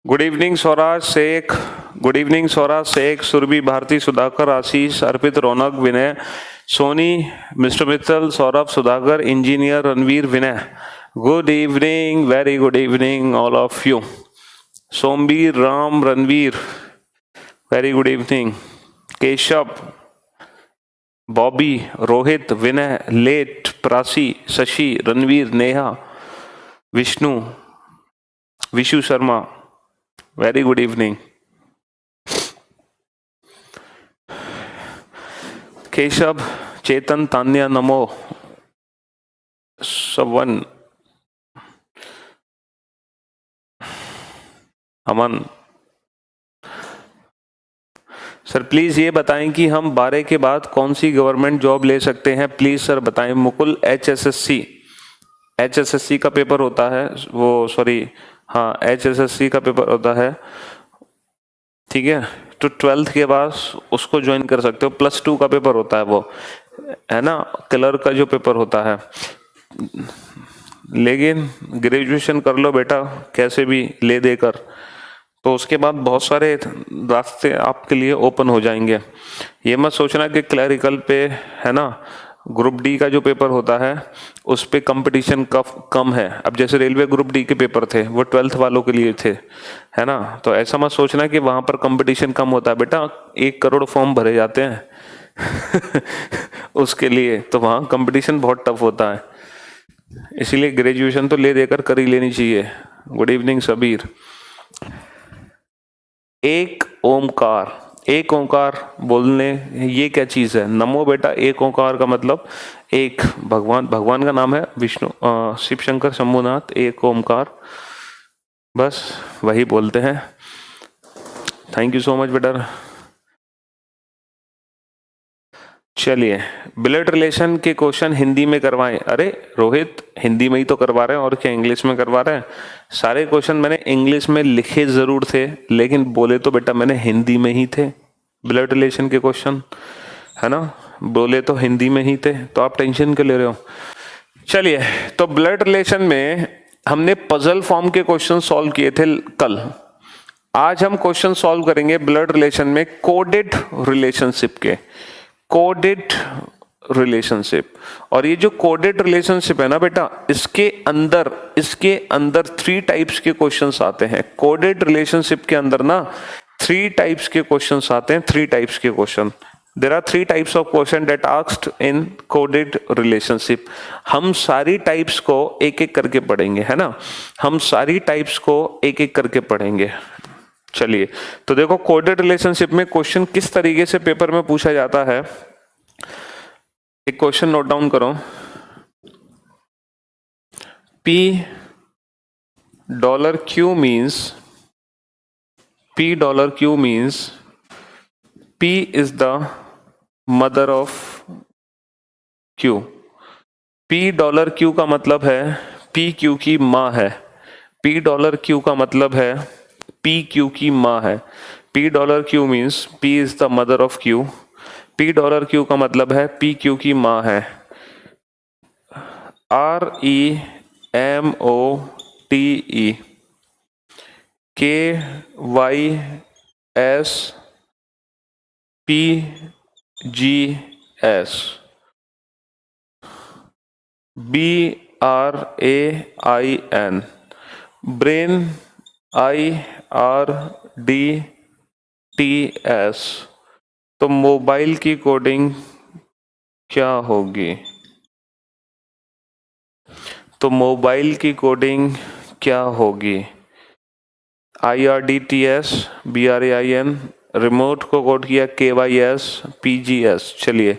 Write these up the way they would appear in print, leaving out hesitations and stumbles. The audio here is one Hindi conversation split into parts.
Good evening Swaraj Shaikh, good evening Swaraj Shaikh, Surabhi, Bharti, Sudhakar, Ashish, Arpit, Raunak, Vinay, Soni, mister Mittal, Saurabh, Sudhakar, engineer, Ranveer, Vinay. Good evening, very good evening all of you. Somveer, Ram, Ranveer, very good evening. Keshav, Bobby, Rohit, Vinay, लेट, Prasi, Shashi, Ranveer, Neha, Vishnu, Vishu Sharma, very good evening. Keshav, Chetan, Tanya, Namo, Sawan, Aman. Sir please ये बताएं कि हम 12 के बाद कौन सी गवर्नमेंट जॉब ले सकते हैं, प्लीज सर बताएं। मुकुल, एचएसएससी का पेपर होता है वो, सॉरी हाँ एचएसएससी का पेपर होता है, ठीक है। तो 12th के बाद उसको ज्वाइन कर सकते हो। +2 का पेपर होता है वो, है ना, क्लर्क का जो पेपर होता है। लेकिन ग्रेजुएशन कर लो बेटा कैसे भी ले देकर, तो उसके बाद बहुत सारे रास्ते आपके लिए ओपन हो जाएंगे। ये मत सोचना कि क्लरिकल पे, है ना, ग्रुप डी का जो पेपर होता है उस पे कंपटीशन कम है। अब जैसे रेलवे ग्रुप डी के पेपर थे वो 12th वालों के लिए थे, है ना, तो ऐसा मत सोचना कि वहां पर कंपटीशन कम होता है बेटा। 1 करोड़ फॉर्म भरे जाते हैं उसके लिए, तो वहाँ कंपटीशन बहुत टफ होता है। इसीलिए ग्रेजुएशन तो ले देकर कर ही लेनी चाहिए। Good evening Sabir. एक ओमकार, एक ओंकार बोलने, ये क्या चीज है? नमो बेटा, एक ओंकार का मतलब एक भगवान का नाम है विष्णु, शिव शंकर शंभुनाथ, एक ओमकार, बस वही बोलते हैं। थैंक यू सो मच बेटा। चलिए, ब्लड रिलेशन के क्वेश्चन हिंदी में करवाएं। अरे रोहित, हिंदी में ही तो करवा रहे हैं, और क्या इंग्लिश में करवा रहे हैं? सारे क्वेश्चन मैंने इंग्लिश में लिखे जरूर थे, लेकिन बोले तो बेटा मैंने हिंदी में ही थे। ब्लड रिलेशन के क्वेश्चन, है ना, बोले तो हिंदी में ही थे, तो आप टेंशन क्यों ले रहे हो? चलिए, तो ब्लड रिलेशन में हमने पजल फॉर्म के क्वेश्चन सॉल्व किए थे कल। आज हम क्वेश्चन सॉल्व करेंगे ब्लड रिलेशन में कोडेड रिलेशनशिप के, कोडेड रिलेशनशिप। और ये जो कोडेड रिलेशनशिप है ना बेटा, इसके अंदर 3 टाइप्स के क्वेश्चंस आते हैं। कोडेड रिलेशनशिप के अंदर ना 3 टाइप्स के क्वेश्चंस आते हैं, 3 टाइप्स के question. There are 3 types of question that asked in coded relationship. हम सारी टाइप्स को एक एक करके पढ़ेंगे, है ना, हम सारी टाइप्स को एक एक करके पढ़ेंगे। चलिए, तो देखो कोडेड रिलेशनशिप में क्वेश्चन किस तरीके से पेपर में पूछा जाता है। एक क्वेश्चन नोट डाउन करो। $Q means P is the mother of Q। $Q का मतलब है P Q की माँ है। $Q का मतलब है P Q की माँ है। $Q means P is the mother of Q। $Q का मतलब है P Q की माँ है। REMOTE KYSPGS BRAIN brain IRDTS। तो मोबाइल की कोडिंग क्या होगी? तो मोबाइल की कोडिंग क्या होगी? IRDTS BRAIN, रिमोट को कोड किया KYSPGS। चलिए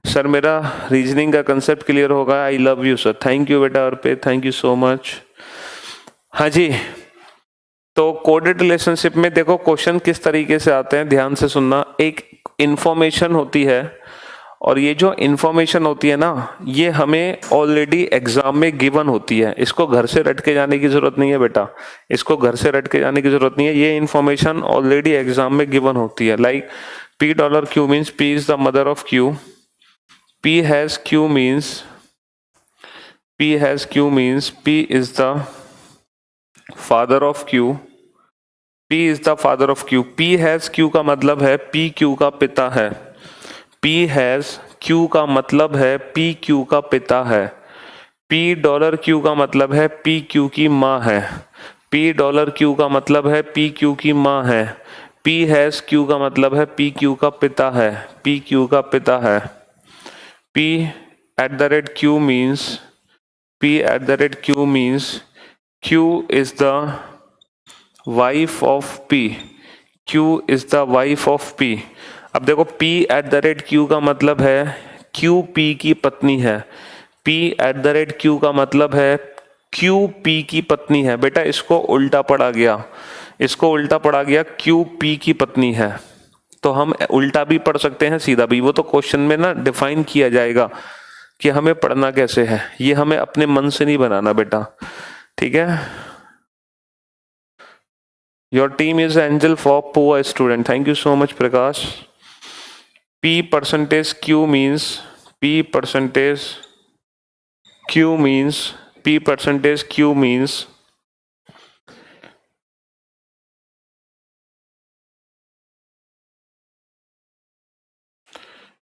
सर, मेरा रीजनिंग का कंसेप्ट क्लियर होगा। आई love you sir, thank you बेटा अर्पित, थैंक यू सो मच। हाँ जी, तो कोडेड रिलेशनशिप में देखो क्वेश्चन किस तरीके से आते हैं, ध्यान से सुनना। एक इंफॉर्मेशन होती है, और ये जो इंफॉर्मेशन होती है ना, ये हमें ऑलरेडी एग्जाम में गिवन होती है। इसको घर से रट के जाने की जरूरत नहीं है बेटा, इसको घर से रट के जाने की जरूरत नहीं है। ये इंफॉर्मेशन ऑलरेडी एग्जाम में गिवन होती है। Like $Q means P is the mother of Q। P has Q means P is the father of Q। P is the father of Q. P has Q का मतलब है P Q का पिता है. P हैज Q का मतलब है P Q का पिता है. P डॉलर Q का मतलब है P Q की माँ है. P डॉलर Q का मतलब है P Q की माँ है. P हैज Q का मतलब है P Q का पिता है. P Q का पिता है. P at the rate Q means P at the rate Q means Q is the wife of P. Q is the wife of P. अब देखो P at the rate Q का मतलब है Q P की पत्नी है. P at the rate Q का मतलब है Q P की पत्नी है. बेटा इसको उल्टा पड़ा गया, इसको उल्टा पड़ा गया, Q P की पत्नी है. तो हम उल्टा भी पढ़ सकते हैं, सीधा भी. वो तो क्वेश्चन में ना डिफाइन किया जाएगा कि हमें पढ़ना कैसे है. ये हमें अपने मन से नहीं बनाना बेटा, ठीक है. Your team is angel for poor student. Thank you so much Prakash. P percentage Q means P percentage Q means P percentage Q means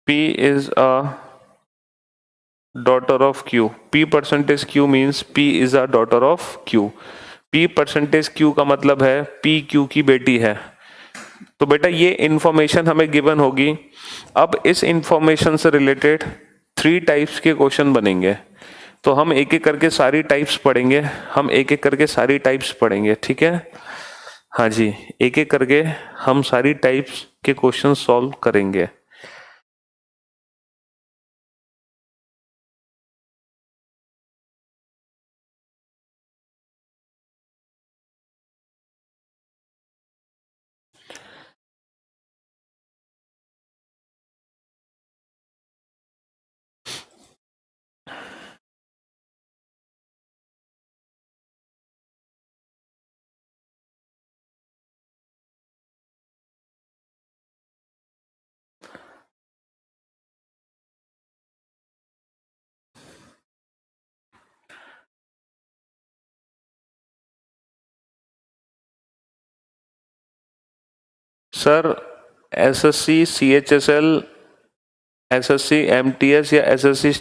P is a daughter of Q. P percentage Q means P is a daughter of Q. P percentage Q का मतलब है P Q की बेटी है. तो बेटा ये इंफॉर्मेशन हमें गिवन होगी. अब इस इंफॉर्मेशन से रिलेटेड 3 टाइप्स के क्वेश्चन बनेंगे. तो हम एक एक करके सारी टाइप्स पढ़ेंगे, हम एक एक करके सारी टाइप्स पढ़ेंगे, ठीक है. हाँ जी, एक एक करके हम सारी टाइप्स के क्वेश्चन सॉल्व करेंगे. Sir SSC CHSL, SSC MTS या एसएससी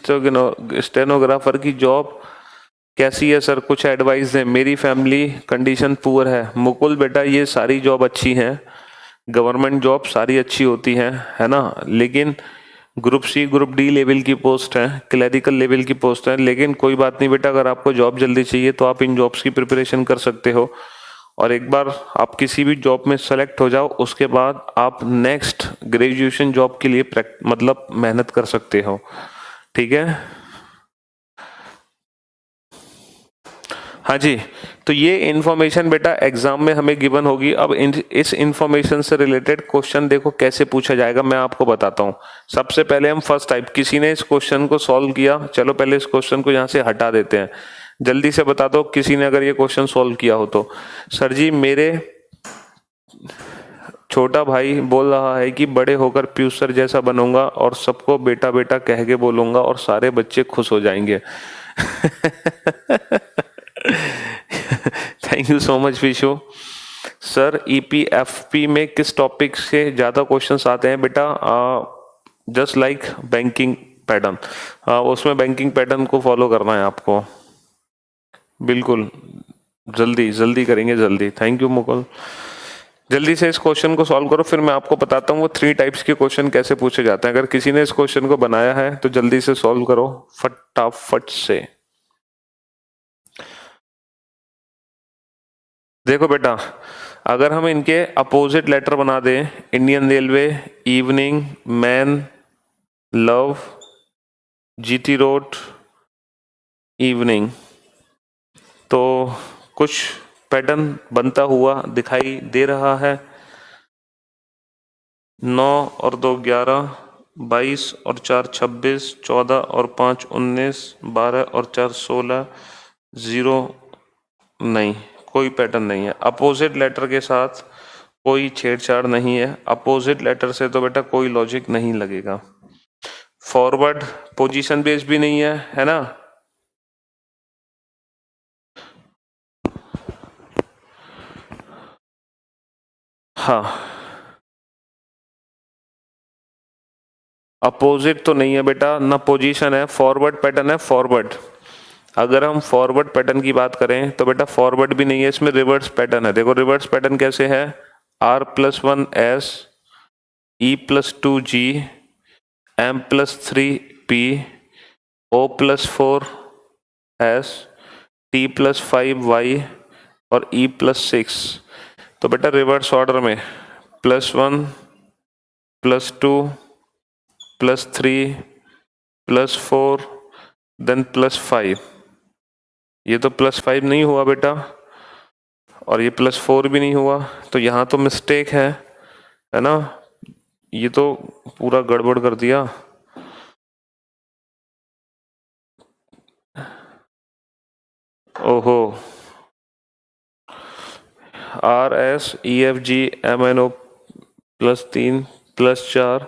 स्टेनोग्राफर की जॉब कैसी है सर, कुछ एडवाइस दें. मेरी फैमिली कंडीशन पुअर है. मुकुल बेटा ये सारी जॉब अच्छी हैं, गवर्नमेंट जॉब सारी अच्छी होती हैं, है ना. लेकिन group C group D level की पोस्ट है, क्लरिकल लेवल की पोस्ट है. लेकिन कोई बात नहीं बेटा, अगर आपको जॉब जल्दी चाहिए तो आप इन जॉब्स की प्रिपरेशन कर सकते हो. और एक बार आप किसी भी जॉब में सेलेक्ट हो जाओ, उसके बाद आप नेक्स्ट ग्रेजुएशन जॉब के लिए मतलब मेहनत कर सकते हो, ठीक है. हाँ जी, तो ये इन्फॉर्मेशन बेटा एग्जाम में हमें गिवन होगी. अब इस इन्फॉर्मेशन से रिलेटेड क्वेश्चन देखो कैसे पूछा जाएगा, मैं आपको बताता हूँ. सबसे पहले हम फर्स्ट टाइप, किसी ने इस क्वेश्चन को सॉल्व किया, चलो पहले इस क्वेश्चन को यहाँ से हटा देते हैं. जल्दी से बता दो किसी ने अगर ये क्वेश्चन सॉल्व किया हो तो. सर जी मेरे छोटा भाई बोल रहा है कि बड़े होकर पीयूष सर जैसा बनूंगा और सबको बेटा बेटा कह के बोलूंगा और सारे बच्चे खुश हो जाएंगे. Thank you so much Vishu. Sir EPFP में किस टॉपिक से ज़्यादा क्वेश्चंस आते हैं बेटा? जस्ट लाइक बैंकिंग पैटर्न, उसमें बैंकिंग पैटर्न को फॉलो करना है आपको. बिल्कुल जल्दी जल्दी करेंगे, जल्दी. Thank you Mukul. जल्दी से इस क्वेश्चन को सॉल्व करो, फिर मैं आपको बताता हूँ वो 3 टाइप्स के क्वेश्चन कैसे पूछे जाते हैं. अगर किसी ने इस क्वेश्चन को बनाया है तो जल्दी से सॉल्व करो फटाफट से. देखो बेटा, अगर हम इनके अपोजिट लेटर बना दें, Indian railway, evening, man, love, GT road, evening, तो कुछ पैटर्न बनता हुआ दिखाई दे रहा है. 9 और 2 11, 22 और 4 26, 14 और 5 19, 12 और 4 16, 0. नहीं, कोई पैटर्न नहीं है. अपोजिट लेटर के साथ कोई छेड़छाड़ नहीं है. अपोजिट लेटर से तो बेटा कोई लॉजिक नहीं लगेगा. फॉरवर्ड पोजीशन बेस भी नहीं है ना. हाँ, अपोजिट तो नहीं है बेटा, ना पोजीशन है, फॉरवर्ड पैटर्न है, फॉरवर्ड। अगर हम फॉरवर्ड पैटर्न की बात करें तो बेटा फॉरवर्ड भी नहीं है, इसमें रिवर्स पैटर्न है। देखो रिवर्स पैटर्न कैसे है, R+1S E+2G M+3P O+4S T+5Y और E+6। तो बेटा रिवर्स ऑर्डर में +1 +2 +3 +4 देन +5। ये तो +5 नहीं हुआ बेटा, और ये +4 भी नहीं हुआ, तो यहाँ तो मिस्टेक है ना, ये तो पूरा गड़बड़ कर दिया। ओहो, RSEFGMNO +3 +4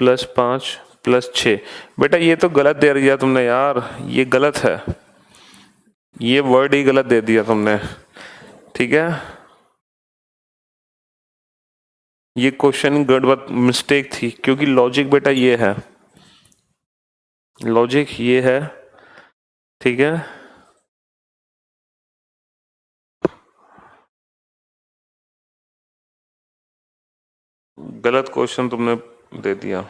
+5 +6। बेटा ये तो गलत दे दिया तुमने यार, ये गलत है, ये वर्ड ही गलत दे दिया तुमने, ठीक है। ये क्वेश्चन गड़बड़ मिस्टेक थी, क्योंकि लॉजिक बेटा ये है, लॉजिक ये है, ठीक है। गलत क्वेश्चन तुमने दे दिया।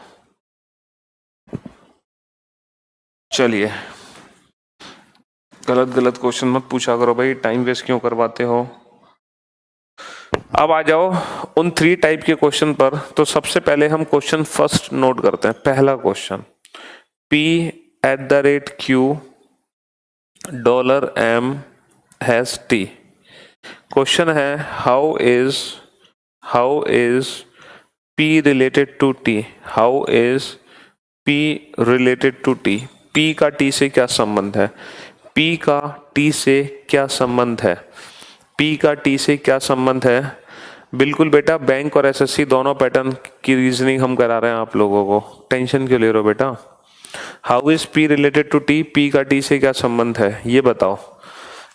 चलिए, गलत गलत क्वेश्चन मत पूछा करो भाई, टाइम वेस्ट क्यों करवाते हो। अब आ जाओ उन 3 टाइप के क्वेश्चन पर। तो सबसे पहले हम क्वेश्चन फर्स्ट नोट करते हैं। पहला question, P@Q $M has T। Question है how is P related to T, how is P related to T। P का T से क्या संबंध है, P का T से क्या संबंध है, P का T से क्या संबंध है। बिल्कुल बेटा, बैंक और एसएससी दोनों पैटर्न की रीजनिंग हम करा रहे हैं आप लोगों को, टेंशन क्यों ले रहे हो बेटा। How is P related to T, P का T से क्या संबंध है ये बताओ।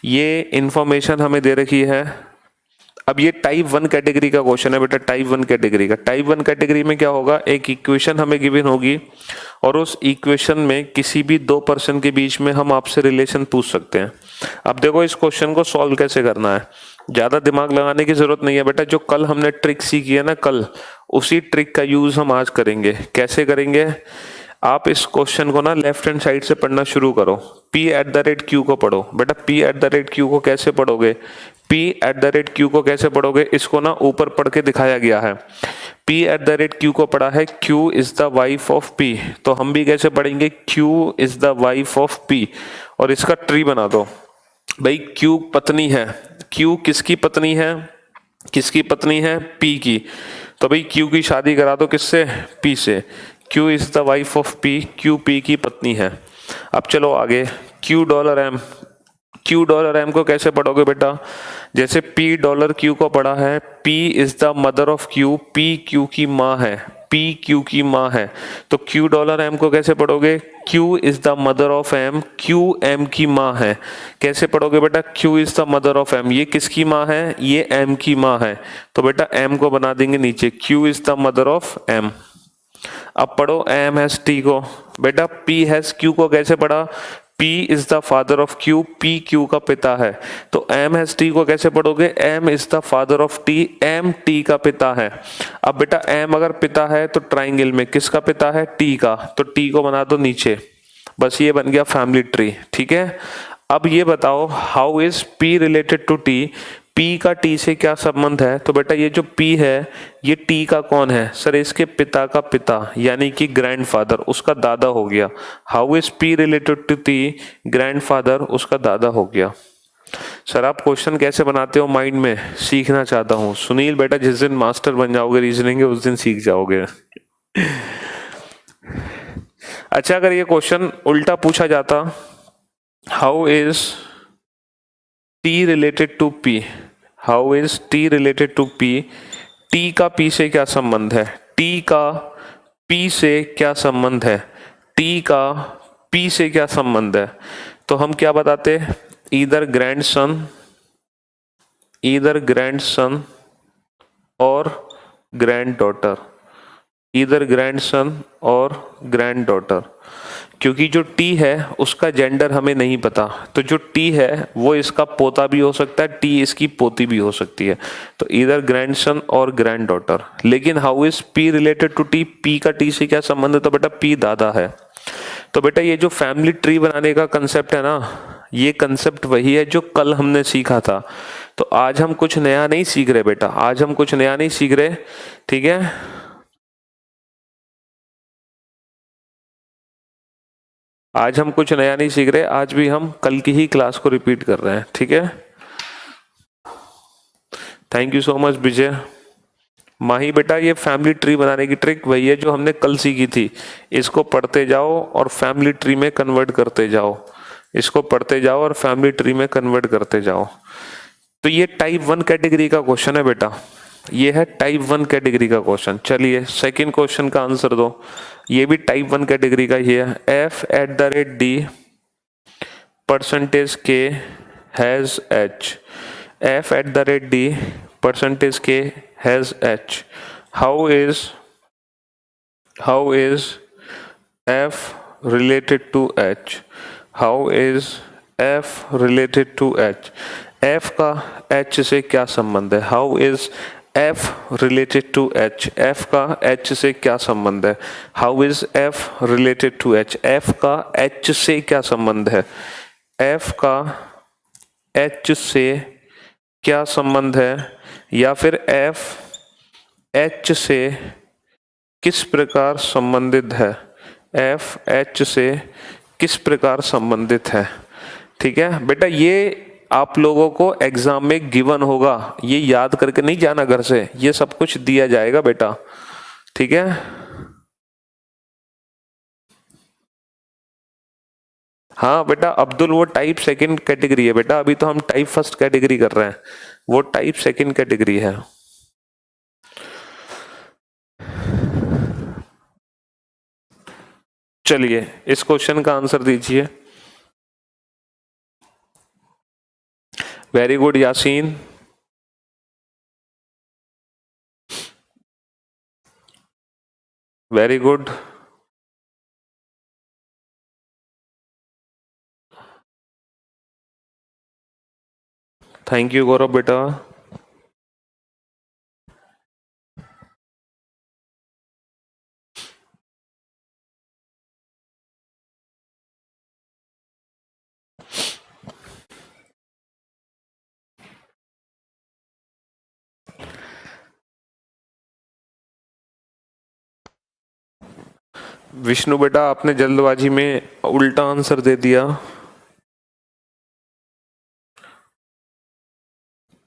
ये इंफॉर्मेशन हमें दे रखी है। अब ये टाइप 1 कैटेगरी का क्वेश्चन है बेटा, टाइप 1 कैटेगरी का। टाइप 1 कैटेगरी में क्या होगा, एक इक्वेशन हमें गिवन होगी और उस इक्वेशन में किसी भी 2 पर्सन के बीच में हम आपसे रिलेशन पूछ सकते हैं। अब देखो इस क्वेश्चन को सॉल्व कैसे करना है, ज्यादा दिमाग लगाने की जरूरत नहीं है बेटा। जो कल हमने ट्रिक सीखी है ना, कल उसी ट्रिक का यूज हम आज करेंगे। कैसे करेंगे, आप इस क्वेश्चन को ना लेफ्ट हैंड साइड से पढ़ना शुरू करो। P@Q को पढ़ो बेटा। P@Q को कैसे पढ़ोगे, P@Q को कैसे पढ़ोगे, इसको ना ऊपर पढ़ के दिखाया गया है। P@Q को पढ़ा है Q is the wife of P, तो हम भी कैसे पढ़ेंगे, Q is the wife of P। और इसका ट्री बना दो भाई। Q पत्नी है, Q किसकी पत्नी है, किसकी पत्नी है, P की। तो भाई Q की शादी करा दो किससे, P से। Q is the wife of P, Q P की पत्नी है। अब चलो आगे, $M, $M को कैसे पढ़ोगे बेटा, जैसे $Q को पढ़ा है, P is the mother of Q, P Q की माँ है, P Q की माँ है। तो $M को कैसे पढ़ोगे, Q is the mother of M, Q M की माँ है। कैसे पढ़ोगे बेटा, Q is the mother of M, ये किसकी माँ है, ये M की माँ है। तो बेटा M को बना देंगे नीचे, Q is the mother of M। अब पढ़ो M हैज T को। बेटा P हैज Q को कैसे पढ़ा, P is the father of Q, P Q का पिता है। तो M हैज T को कैसे पढ़ोगे, M is the father of T, M T का पिता है। अब बेटा M अगर पिता है तो ट्राइंगल में किसका पिता है, T का, तो T को बना दो नीचे। बस ये बन गया फैमिली ट्री, ठीक है। अब ये बताओ how is P related to T, P का T से क्या संबंध है। तो बेटा ये जो P है ये T का कौन है, सर इसके पिता का पिता, यानी कि ग्रैंडफादर, उसका दादा हो गया। How is P related to T, grandfather उसका दादा हो गया। सर आप क्वेश्चन कैसे बनाते हो माइंड में सीखना चाहता हूँ। सुनील बेटा जिस दिन मास्टर बन जाओगे रीजनिंग के उस दिन सीख जाओगे। अच्छा अगर ये क्वेश्चन उल्टा पूछा जाता, how is T related to P, how is T related to P, T का P से क्या संबंध है, T का P से क्या संबंध है, T का P से क्या संबंध है। तो हम क्या बताते, ईदर ग्रैंडसन और ग्रैंड डॉटर, इधर ग्रैंडसन और ग्रैंड डॉटर। क्योंकि जो टी है उसका जेंडर हमें नहीं पता, तो जो टी है वो इसका पोता भी हो सकता है, टी इसकी पोती भी हो सकती है। तो इधर ग्रैंडसन और ग्रैंड डॉटर। लेकिन how is P related to T, P का टी से क्या संबंध है? तो बेटा पी दादा है। तो बेटा ये जो फैमिली ट्री बनाने का कंसेप्ट है ना, ये कंसेप्ट वही है जो कल हमने सीखा था। तो आज हम कुछ नया नहीं सीख रहे बेटा, आज हम कुछ नया नहीं सीख रहे, ठीक है। आज हम कुछ नया नहीं सीख रहे, आज भी हम कल की ही क्लास को रिपीट कर रहे हैं, ठीक है। थैंक यू सो मच विजय। माही बेटा ये फैमिली ट्री बनाने की ट्रिक वही है जो हमने कल सीखी थी। इसको पढ़ते जाओ और फैमिली ट्री में कन्वर्ट करते जाओ, इसको पढ़ते जाओ और फैमिली ट्री में कन्वर्ट करते जाओ। तो ये टाइप 1 कैटेगरी का क्वेश्चन है बेटा, ये है टाइप 1 कैटेगरी का क्वेश्चन। चलिए सेकंड क्वेश्चन का आंसर दो, ये भी टाइप 1 कैटेगरी का ही है। f@d percentage k has h, f@d percentage k has h। how is f related to h, how is f related to h, f का h से क्या संबंध है? how is f related to h, f का h से क्या संबंध है? how is f related to h, f का h से क्या संबंध है? f का h से क्या संबंध है? या फिर f h से किस प्रकार संबंधित है? f h से किस प्रकार संबंधित है? ठीक है बेटा, ये आप लोगों को एग्जाम में गिवन होगा, ये याद करके नहीं जाना घर से, ये सब कुछ दिया जाएगा बेटा, ठीक है। हाँ बेटा अब्दुल वो टाइप सेकंड कैटेगरी है बेटा, अभी तो हम टाइप फर्स्ट कैटेगरी कर रहे हैं, वो टाइप सेकंड कैटेगरी है। चलिए इस क्वेश्चन का आंसर दीजिए। Very good Yasin. Very good. Thank you Gaurav बेटा। विष्णु बेटा आपने जल्दबाजी में उल्टा आंसर दे दिया।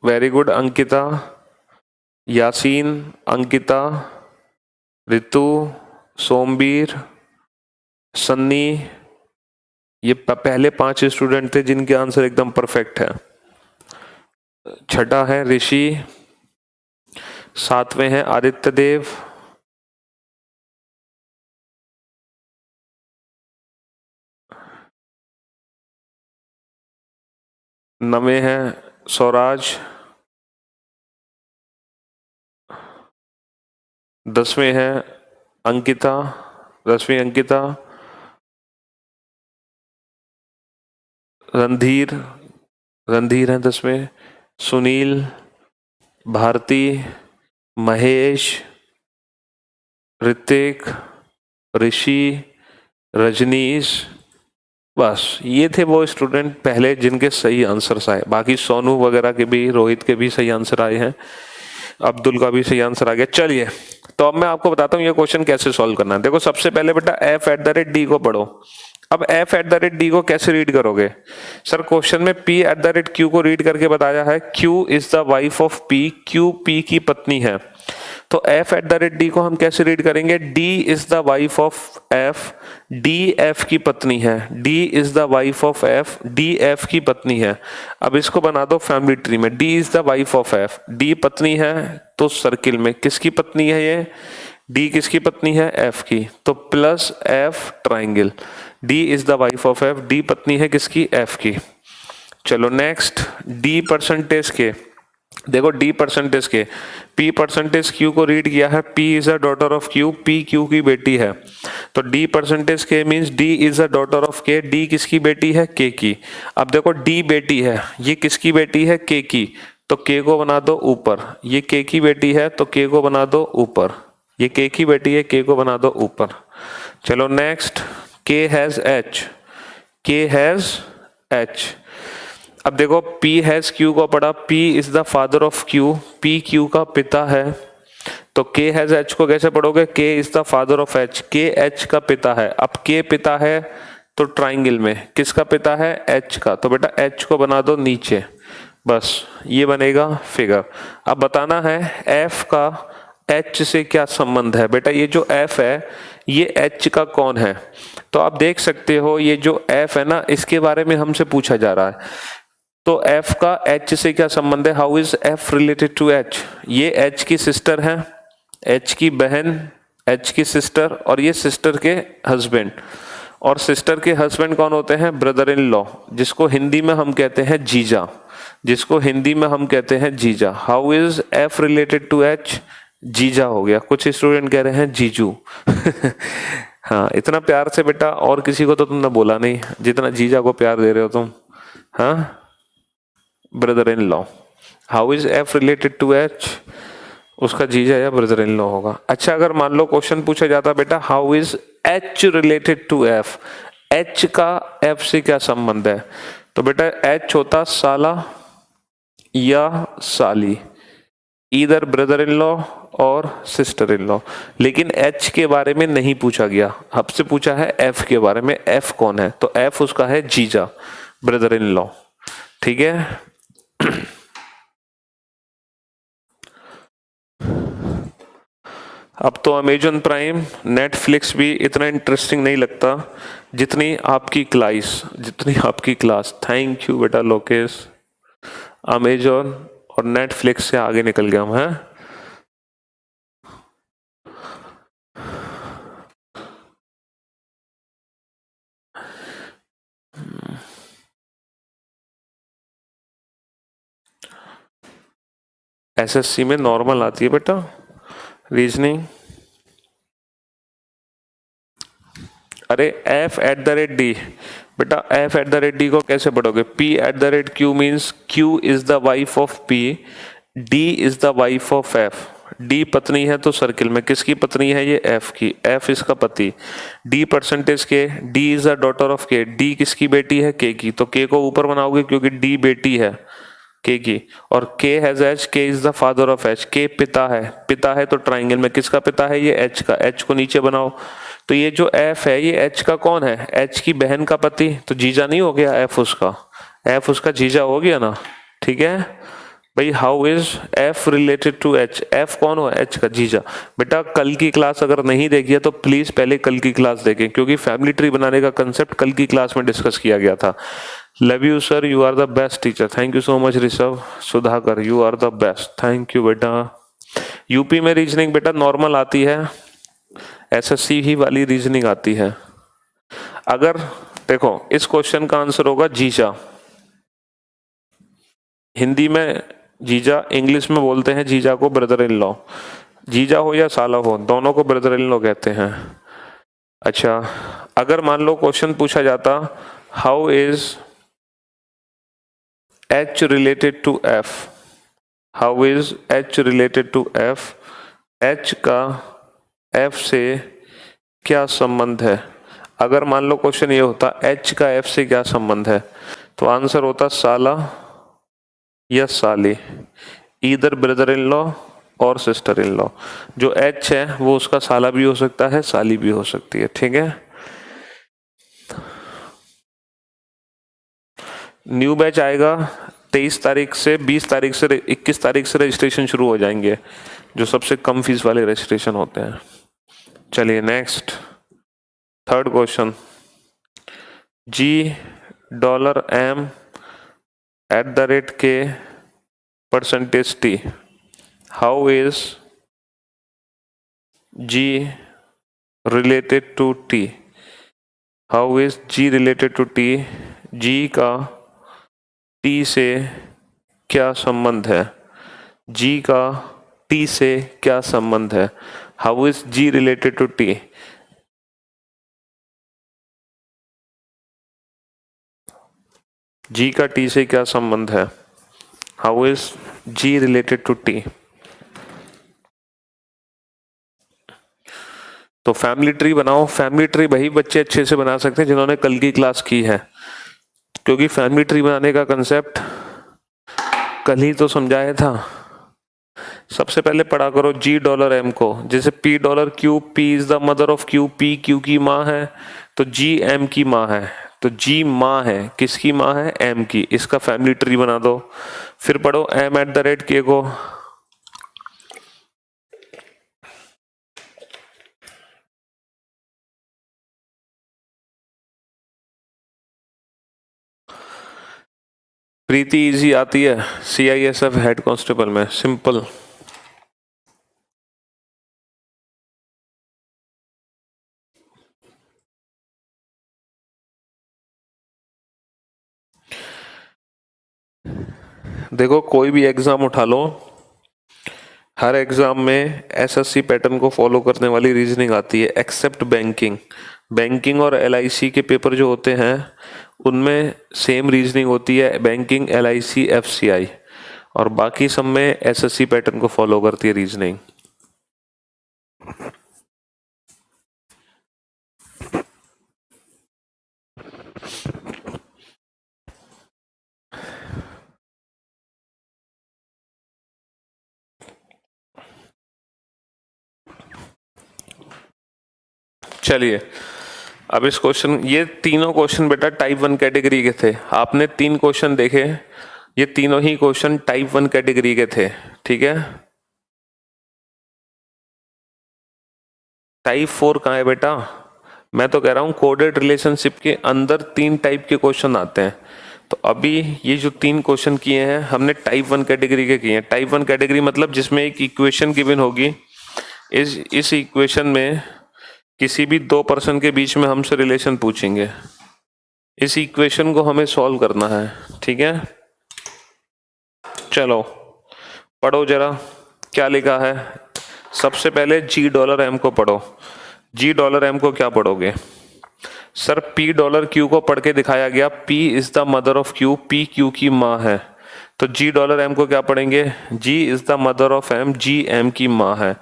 वेरी गुड अंकिता, यासीन, अंकिता, रितु, सोमबीर, सन्नी, ये पहले 5 स्टूडेंट थे जिनके आंसर एकदम परफेक्ट है। छठा है ऋषि, 7वें हैं आदित्य देव, 9वें हैं स्वराज, 10वें हैं अंकिता, 10वीं अंकिता, रणधीर हैं 10वें, सुनील, भारती, महेश, ऋतिक, ऋषि, रजनीश। बस ये थे वो स्टूडेंट पहले जिनके सही आंसर्स आए, बाकी सोनू वगैरह के भी, रोहित के भी सही आंसर आए हैं, अब्दुल का भी सही आंसर आ गया। चलिए तो अब मैं आपको बताता हूँ ये क्वेश्चन कैसे सॉल्व करना है। देखो सबसे पहले बेटा f@d को पढ़ो। अब f@d को कैसे रीड करोगे? सर क्वेश्चन में p@q को रीड करके बताया है q is the wife of p, q p की पत्नी है। तो f@d को हम कैसे रीड करेंगे? d is the wife of f, d f की पत्नी है, d is the wife of f, d f की पत्नी है। अब इसको बना दो फैमिली ट्री में, d is the wife of f, d पत्नी है, तो सर्किल में किसकी पत्नी है ये? d किसकी पत्नी है? f की, तो plus f triangle, d is the wife of f, d पत्नी है किसकी? f की। चलो नेक्स्ट, d परसेंटेज के, देखो डी परसेंटेज के, पी परसेंटेज क्यू को रीड किया है, P is a daughter of Q, P Q की बेटी है, तो डी परसेंटेज के means D is a daughter of के, डी किसकी बेटी है, के की। अब देखो डी बेटी है, ये किसकी बेटी है, के की, तो के को बना दो ऊपर, ये के की बेटी है तो के को बना दो ऊपर, ये के की बेटी है, के को बना दो ऊपर। चलो नेक्स्ट, के हैज एच, के हैज एच। अब देखो P हैज Q को पढ़ा, P is the father of Q, P Q का पिता है, तो K हैज H को कैसे पढ़ोगे, K is the father of H, K H का पिता है। अब K पिता है तो ट्राइंगल में किसका पिता है, H का, तो बेटा H को बना दो नीचे, बस ये बनेगा फिगर। अब बताना है F का H से क्या संबंध है। बेटा ये जो F है ये H का कौन है, तो आप देख सकते हो ये जो F है ना, इसके बारे में हमसे पूछा जा रहा है। तो F का H से क्या संबंध है, how is F related to H, ये H की सिस्टर है, H की बहन, H की सिस्टर, और ये सिस्टर के हस्बैंड, और सिस्टर के हस्बैंड कौन होते हैं, ब्रदर इन लॉ, जिसको हिंदी में हम कहते हैं जीजा, जिसको हिंदी में हम कहते हैं जीजा। How is F related to H, जीजा हो गया, कुछ स्टूडेंट कह रहे हैं जीजू हाँ इतना प्यार से बेटा और किसी को तो तुमने बोला नहीं जितना जीजा को प्यार दे रहे हो तुम, हाँ brother in law. How is F related to H, उसका जीजा या ब्रदर इन लॉ होगा। अच्छा अगर मान लो क्वेश्चन पूछा जाता बेटा how is H related to F, H का F से क्या संबंध है, तो बेटा H होता साला या साली, इधर ब्रदर इन लॉ और सिस्टर इन लॉ, लेकिन H के बारे में नहीं पूछा गया, आपसे पूछा है F के बारे में, F कौन है, तो F उसका है जीजा, ब्रदर इन लॉ, ठीक है। अब तो अमेजन प्राइम, नेटफ्लिक्स भी इतना इंटरेस्टिंग नहीं लगता जितनी आपकी क्लास। थैंक यू बेटा लोकेश, अमेजन और नेटफ्लिक्स से आगे निकल गया हम, हैं। एसएससी में नॉर्मल आती है बेटा रीजनिंग। अरे F@D, बेटा F@D को कैसे पढ़ोगे, P@Q means Q is the wife of P, D is the wife of F, D पत्नी है तो सर्किल में किसकी पत्नी है, ये F की, F इसका पति, D परसेंटेज के, D is the daughter of K, D किसकी बेटी है, K की, तो K को ऊपर बनाओगे क्योंकि D बेटी है K की, और K has H, K is the father of H, K पिता है तो ट्राइंगल में किसका पिता है, ये H का, H को नीचे बनाओ, तो ये जो F है ये H का कौन है, H की बहन का पति, तो जीजा नहीं हो गया F उसका जीजा हो गया ना, ठीक है भाई। How is F related to H, F कौन हुआ, H का जीजा। बेटा कल की क्लास अगर नहीं देखी है तो प्लीज पहले कल की क्लास देखें, क्योंकि फैमिली ट्री बनाने का कंसेप्ट कल की क्लास में डिस्कस किया गया था। Love you sir, you are the best teacher, thank you so much Rishabh Sudhakar, you are the best, thank you बेटा। यूपी में रीजनिंग बेटा नॉर्मल आती है, एसएससी ही वाली रीजनिंग आती है। अगर देखो इस क्वेश्चन का आंसर होगा जीजा, हिंदी में जीजा, इंग्लिश में बोलते हैं जीजा को ब्रदर इन लॉ, जीजा हो या साला हो दोनों को ब्रदर इन लॉ कहते हैं। अच्छा अगर मान लो क्वेश्चन पूछा जाता how is H related to F, how is H related to F, H का F से क्या संबंध है। अगर मान लो क्वेश्चन ये होता H का F से क्या संबंध है, तो आंसर होता साला या साली, इधर ब्रदर इन लॉ और सिस्टर इन लॉ। जो H है वो उसका साला भी हो सकता है, साली भी हो सकती है, ठीक है। न्यू बैच आएगा 23 तारीख से, 20 तारीख से, 21 तारीख से रजिस्ट्रेशन शुरू हो जाएंगे, जो सबसे कम फीस वाले रजिस्ट्रेशन होते हैं। चलिए next, third question, $M @K percentage T, how is G related to T, how is G related to T, G का T से क्या संबंध है। जी का टी से क्या संबंध है? How is G related to T? G का टी से क्या संबंध है? How is G related to T? तो फैमिली ट्री बनाओ। फैमिली ट्री वही बच्चे अच्छे से बना सकते हैं जिन्होंने कल की क्लास की है, क्योंकि फैमिली ट्री बनाने का कंसेप्ट कल ही तो समझाया था। सबसे पहले पढ़ा करो जी डॉलर एम को, जैसे P dollar Q, P is the mother of Q, P Q की माँ है, तो जी एम की माँ है। तो जी माँ है, किसकी माँ है? एम की। इसका फैमिली ट्री बना दो। फिर पढ़ो एम एट द रेट के को। प्रीति इजी आती है CISF हेड कांस्टेबल में, सिंपल। देखो कोई भी एग्जाम उठा लो, हर एग्जाम में SSC पैटर्न को फॉलो करने वाली रीजनिंग आती है, एक्सेप्ट बैंकिंग। बैंकिंग और LIC के पेपर जो होते हैं उनमें सेम रीजनिंग होती है, बैंकिंग, LIC, FCI, और बाकी सब में SSC पैटर्न को फॉलो करती है रीजनिंग। चलिए अब इस क्वेश्चन, ये तीनों क्वेश्चन बेटा टाइप 1 कैटेगरी के थे। आपने 3 क्वेश्चन देखे, ये तीनों ही क्वेश्चन टाइप 1 कैटेगरी के थे, ठीक है। टाइप 4 कहाँ है बेटा? मैं तो कह रहा हूँ कोडेड रिलेशनशिप के अंदर 3 टाइप के क्वेश्चन आते हैं। तो अभी ये जो 3 क्वेश्चन किए हैं हमने टाइप 1 कैटेगरी के किए हैं। टाइप 1 कैटेगरी मतलब जिसमें एक इक्वेशन गिवन होगी, इस इक्वेशन में किसी भी 2 पर्सन के बीच में हमसे रिलेशन पूछेंगे, इस इक्वेशन को हमें सॉल्व करना है, ठीक है। चलो पढ़ो जरा क्या लिखा है। सबसे पहले जी डॉलर एम को पढ़ो। जी डॉलर एम को क्या पढ़ोगे? सर पी डॉलर क्यू को पढ़ के दिखाया गया, P is the mother of Q, P Q की माँ है। तो जी डॉलर एम को क्या पढ़ेंगे? G is the mother of M, G M की माँ है।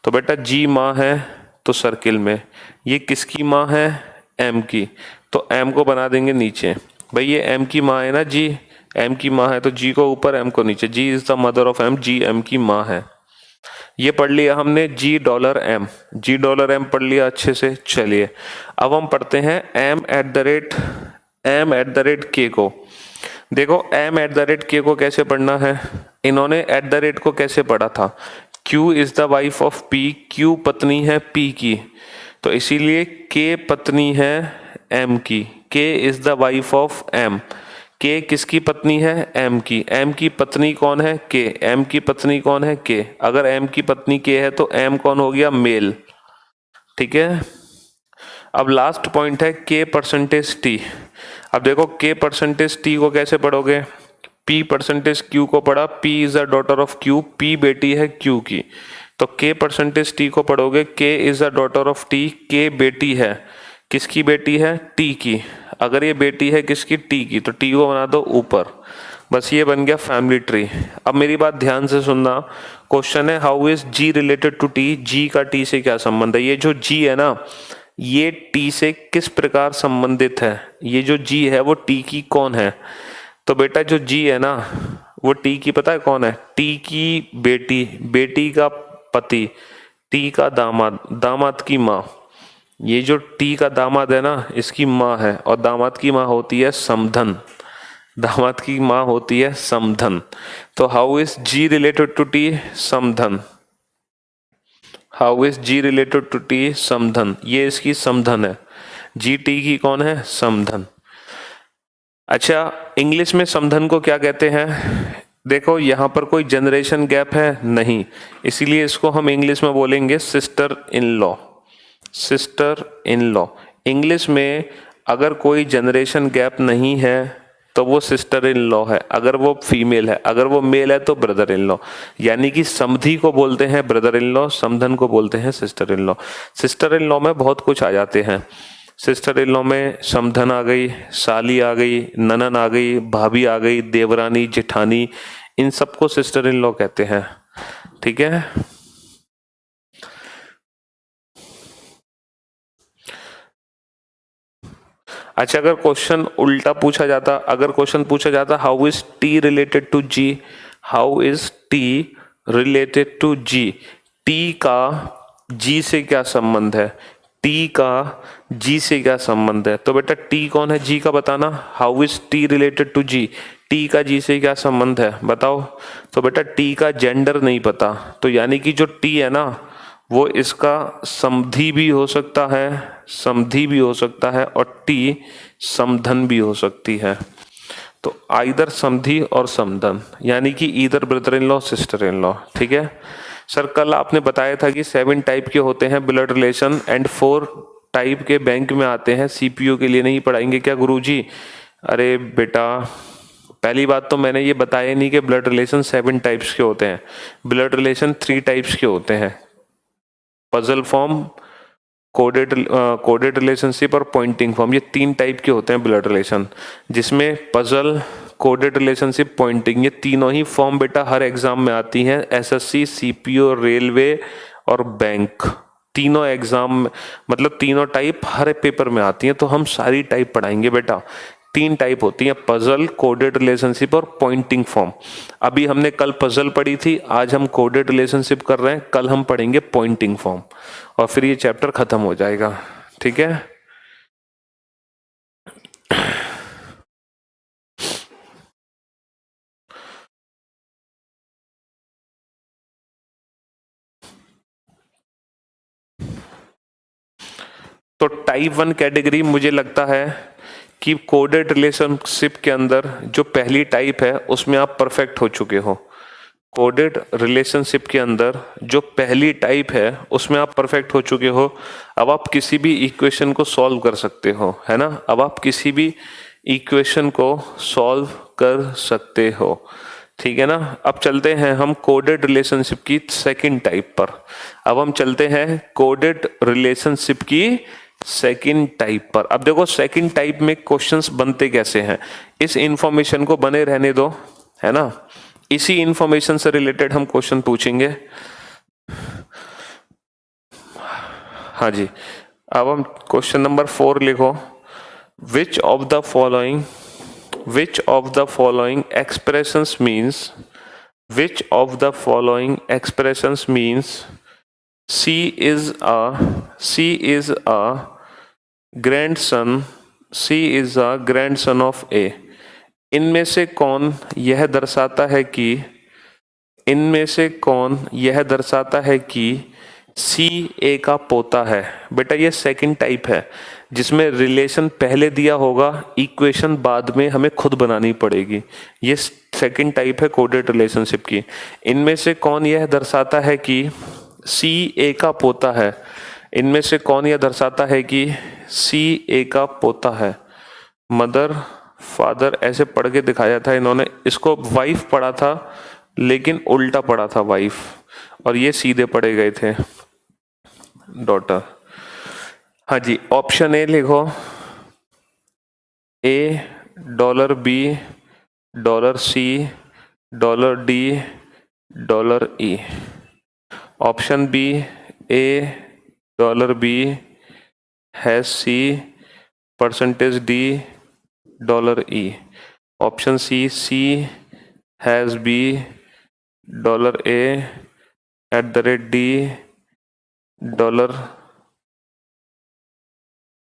तो बेटा जी माँ है तो सर्किल में, ये किसकी माँ है? एम की। तो एम को बना देंगे नीचे। भाई ये एम की माँ है ना, जी एम की माँ है, तो जी को ऊपर एम को नीचे। G is the mother of M, G M की माँ है। ये पढ़ लिया हमने G dollar M. G dollar M पढ़ लिया अच्छे से। चलिए अब हम पढ़ते हैं एम एट द रेट के को। देखो एम एट द रेट के को कैसे पढ़ना है, इन्होंने एट द रेट को कैसे पढ़ा था? Q is the wife of P, Q पत्नी है P की, तो इसीलिए K पत्नी है M की। K is the wife of M, K किसकी पत्नी है? M की। M की पत्नी कौन है? K। M की पत्नी कौन है? K। अगर M की पत्नी K है तो M कौन हो गया? मेल, ठीक है। अब लास्ट पॉइंट है K परसेंटेज T। अब देखो K परसेंटेज T को कैसे पढ़ोगे? P परसेंटेज Q को पढ़ा, P is a daughter of Q, P बेटी है Q की। तो K परसेंटेज T को पढ़ोगे, K is a daughter of T, K बेटी है, किसकी बेटी है? T की। अगर ये बेटी है किसकी? T की, तो T को बना दो ऊपर। बस ये बन गया फैमिली ट्री। अब मेरी बात ध्यान से सुनना, क्वेश्चन है how is G related to T, G का T से क्या संबंध है? ये जो G है ना, ये T से किस प्रकार संबंधित है? ये जो G है वो T की कौन है? तो बेटा जो G है ना वो T की पता है कौन है? T की बेटी, बेटी का पति, T का दामाद, दामाद की माँ। ये जो T का दामाद है ना इसकी माँ है, और दामाद की माँ होती है समधन। दामाद की माँ होती है समधन। तो how is G related to T? समधन। How is G related to T? समधन। ये इसकी समधन है। G T की कौन है? समधन। अच्छा इंग्लिश में समधन को क्या कहते हैं? देखो यहाँ पर कोई जनरेशन गैप है नहीं, इसीलिए इसको हम इंग्लिश में बोलेंगे sister in law. Sister in law. English में अगर कोई जनरेशन गैप नहीं है तो वो सिस्टर इन लॉ है, अगर वो फीमेल है, अगर वो मेल है तो ब्रदर इन लॉ। यानी कि समधी को बोलते हैं ब्रदर इन लॉ, समधन को बोलते हैं sister in law. Sister in law में बहुत कुछ आ जाते हैं। सिस्टर इन लॉ में समधन आ गई, साली आ गई, ननन आ गई, भाभी आ गई, देवरानी, जेठानी, इन सबको सिस्टर इन लॉ कहते हैं। ठीक है। अच्छा, अगर क्वेश्चन उल्टा पूछा जाता, अगर क्वेश्चन पूछा जाता how is T related to G, how is T related to G, T का जी से क्या संबंध है, टी का जी से क्या संबंध है, तो बेटा टी कौन है, जी का बताना। How is T related to G, T का जी से क्या संबंध है बताओ। तो बेटा टी का जेंडर नहीं पता, तो यानी कि जो टी है ना वो इसका समधी भी हो सकता है, समधी भी हो सकता है, और टी समधन भी हो सकती है। तो आइदर समधी और समधन, यानी कि either brother in law sister in law. ठीक है सर, कल आपने बताया था कि 7 टाइप के होते हैं ब्लड रिलेशन एंड 4 टाइप के बैंक में आते हैं, सीपीयू के लिए नहीं पढ़ाएंगे क्या गुरुजी? अरे बेटा, पहली बात तो मैंने ये बताया नहीं कि ब्लड रिलेशन 7 टाइप्स के होते हैं। ब्लड रिलेशन 3 टाइप्स के होते हैं, पजल फॉर्म, कोडेड रिलेशनशिप और पॉइंटिंग फॉर्म। ये 3 टाइप के होते हैं ब्लड रिलेशन, जिसमें पजल, कोडेड रिलेशनशिप, पॉइंटिंग, ये तीनों ही फॉर्म बेटा हर एग्जाम में आती हैं, एसएससी, सीपीओ, रेलवे और बैंक। तीनों एग्जाम मतलब तीनों टाइप हर पेपर में आती हैं, तो हम सारी टाइप पढ़ाएंगे बेटा। 3 टाइप होती है, पजल, कोडेड रिलेशनशिप और पॉइंटिंग फॉर्म। अभी हमने कल पजल पढ़ी थी, आज हम कोडेड रिलेशनशिप कर रहे हैं, कल हम पढ़ेंगे पॉइंटिंग फॉर्म, और फिर ये चैप्टर खत्म हो जाएगा। ठीक है। तो टाइप 1 कैटेगरी मुझे लगता है कि कोडेड रिलेशनशिप के अंदर जो पहली टाइप है उसमें आप परफेक्ट हो चुके हो। कोडेड रिलेशनशिप के अंदर जो पहली टाइप है उसमें आप परफेक्ट हो चुके हो। अब आप किसी भी इक्वेशन को सॉल्व कर सकते हो, है ना। अब आप किसी भी इक्वेशन को सॉल्व कर सकते हो, ठीक है ना। अब चलते हैं हम कोडेड रिलेशनशिप की सेकंड टाइप पर। अब हम चलते हैं कोडेड रिलेशनशिप की सेकंड टाइप पर। अब देखो सेकंड टाइप में क्वेश्चंस बनते कैसे हैं, इस इंफॉर्मेशन को बने रहने दो, है ना। इसी इंफॉर्मेशन से रिलेटेड हम क्वेश्चन पूछेंगे। हाँ जी, अब हम क्वेश्चन नंबर 4 लिखो। विच of the following expressions means, which of the following expressions means C is a grandson of A। इनमें से कौन यह दर्शाता है कि सी ए का पोता है। बेटा ये सेकंड टाइप है जिसमें रिलेशन पहले दिया होगा, इक्वेशन बाद में हमें खुद बनानी पड़ेगी। ये सेकंड टाइप है कोडेड रिलेशनशिप की। इनमें से कौन यह दर्शाता है कि सी ए का पोता है। इनमें से कौन यह दर्शाता है कि सी ए का पोता है। मदर, फादर ऐसे पढ़ के दिखाया था इन्होंने, इसको वाइफ पढ़ा था लेकिन उल्टा पढ़ा था वाइफ, और ये सीधे पढ़े गए थे डॉटर। हाँ जी, ऑप्शन ए लिखो, A dollar, B dollar, C dollar, D dollar, E. Option B, A dollar, B has C percentage D dollar, E. Option C, C has B dollar, A @ D dollar,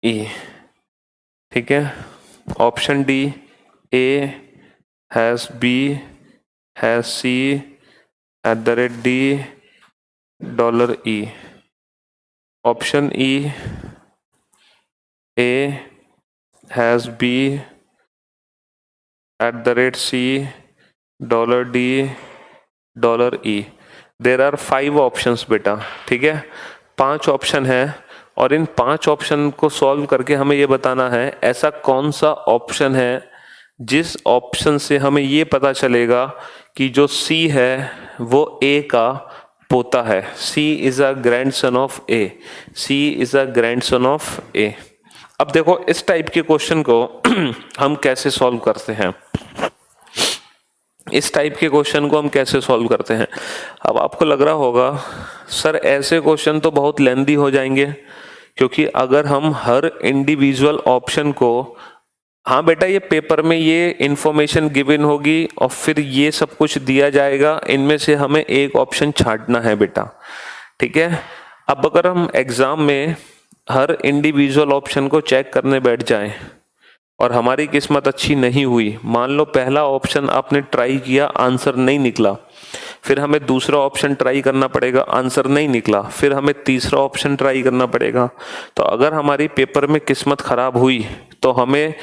E. ठीक है। Option D, A has B has C @ D dollar, E. Option E, A has B @C dollar, D dollar, E. There are 5 options बेटा, ठीक है। 5 ऑप्शन है और इन 5 ऑप्शन को सॉल्व करके हमें ये बताना है ऐसा कौन सा ऑप्शन है जिस ऑप्शन से हमें ये पता चलेगा कि जो सी है वो ए का पोता है। C is a grandson of A, C is a grandson of A. अब देखो इस टाइप के क्वेश्चन को हम कैसे सॉल्व करते हैं, इस टाइप के क्वेश्चन को हम कैसे सॉल्व करते हैं। अब आपको लग रहा होगा सर ऐसे क्वेश्चन तो बहुत लेंदी हो जाएंगे, क्योंकि अगर हम हर इंडिविजुअल ऑप्शन को, हाँ बेटा ये पेपर में ये इंफॉर्मेशन गिवन होगी और फिर ये सब कुछ दिया जाएगा, इनमें से हमें एक ऑप्शन छांटना है बेटा, ठीक है। अब अगर हम एग्जाम में हर इंडिविजुअल ऑप्शन को चेक करने बैठ जाएं और हमारी किस्मत अच्छी नहीं हुई, मान लो पहला ऑप्शन आपने ट्राई किया, आंसर नहीं निकला, फिर हमें दूसरा ऑप्शन ट्राई करना पड़ेगा, आंसर नहीं निकला, फिर हमें तीसरा ऑप्शन ट्राई करना पड़ेगा। तो अगर हमारी पेपर में किस्मत खराब हुई तो हमें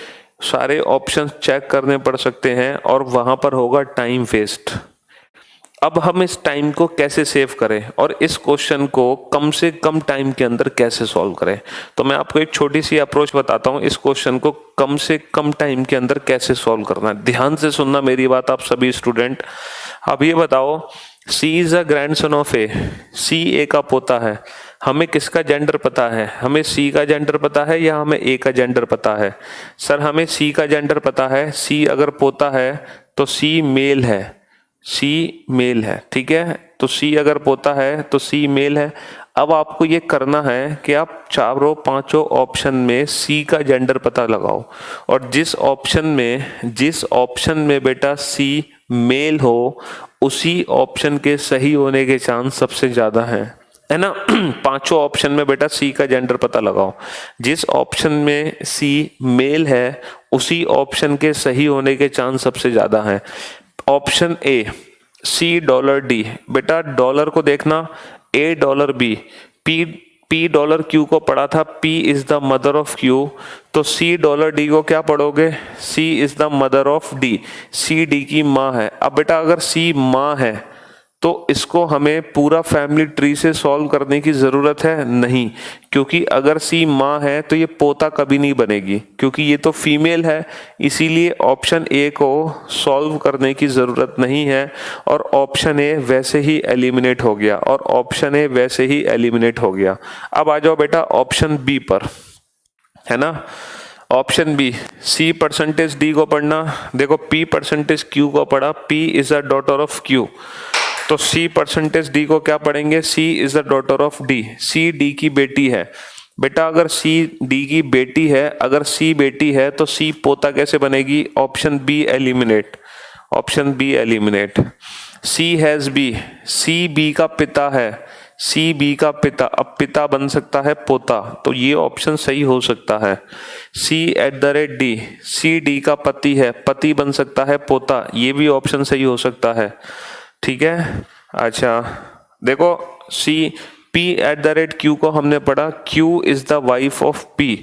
सारे ऑप्शन चेक करने पड़ सकते हैं और वहां पर होगा टाइम वेस्ट। अब हम इस टाइम को कैसे सेव करें और इस क्वेश्चन को कम से कम टाइम के अंदर कैसे सॉल्व करें, तो मैं आपको एक छोटी सी अप्रोच बताता हूं इस क्वेश्चन को कम से कम टाइम के अंदर कैसे सॉल्व करना है। ध्यान से सुनना मेरी बात आप सभी स्टूडेंट। अब ये बताओ, सी is a grandson of A, सी ए का पोता है, हमें किसका जेंडर पता है, हमें सी का जेंडर पता है या हमें ए का जेंडर पता है? सर हमें सी का जेंडर पता है, सी अगर पोता है तो सी मेल है, सी मेल है, ठीक है। तो सी अगर पोता है तो सी मेल है। अब आपको ये करना है कि आप चारों पांचों ऑप्शन में सी का जेंडर पता लगाओ और जिस ऑप्शन में बेटा सी मेल हो उसी ऑप्शन के सही होने के चांस सबसे ज्यादा है ना। पांचों ऑप्शन में बेटा सी का जेंडर पता लगाओ, जिस ऑप्शन में सी मेल है उसी ऑप्शन के सही होने के चांस सबसे ज्यादा है। ऑप्शन ए $C बेटा डॉलर को देखना, $A P डॉलर Q को पढ़ा था, P is the mother of Q, तो $C को क्या पढ़ोगे, C is the mother of D, C D की माँ है। अब बेटा अगर C माँ है तो इसको हमें पूरा फैमिली ट्री से सॉल्व करने की जरूरत है नहीं, क्योंकि अगर सी माँ है तो ये पोता कभी नहीं बनेगी, क्योंकि ये तो फीमेल है, इसीलिए ऑप्शन ए को सॉल्व करने की जरूरत नहीं है और ऑप्शन ए वैसे ही एलिमिनेट हो गया, और ऑप्शन ए वैसे ही एलिमिनेट हो गया। अब आ जाओ बेटा ऑप्शन बी पर, है ना। Option B, C percentage D को पढ़ना, देखो पी परसेंटेज क्यू को पढ़ा, P is a daughter of Q, तो सी परसेंटेज डी को क्या पढ़ेंगे, C is the daughter of D, C D की बेटी है। बेटा अगर सी डी की बेटी है, अगर सी बेटी है तो सी पोता कैसे बनेगी, option B eliminate, option B eliminate. C has B, C B का पिता है, सी बी का पिता, अब पिता बन सकता है पोता, तो ये ऑप्शन सही हो सकता है। C@D, सी डी का पति है, पति बन सकता है पोता, ये भी ऑप्शन सही हो सकता है, ठीक है। अच्छा देखो P@Q को हमने पढ़ा, Q is the wife of P,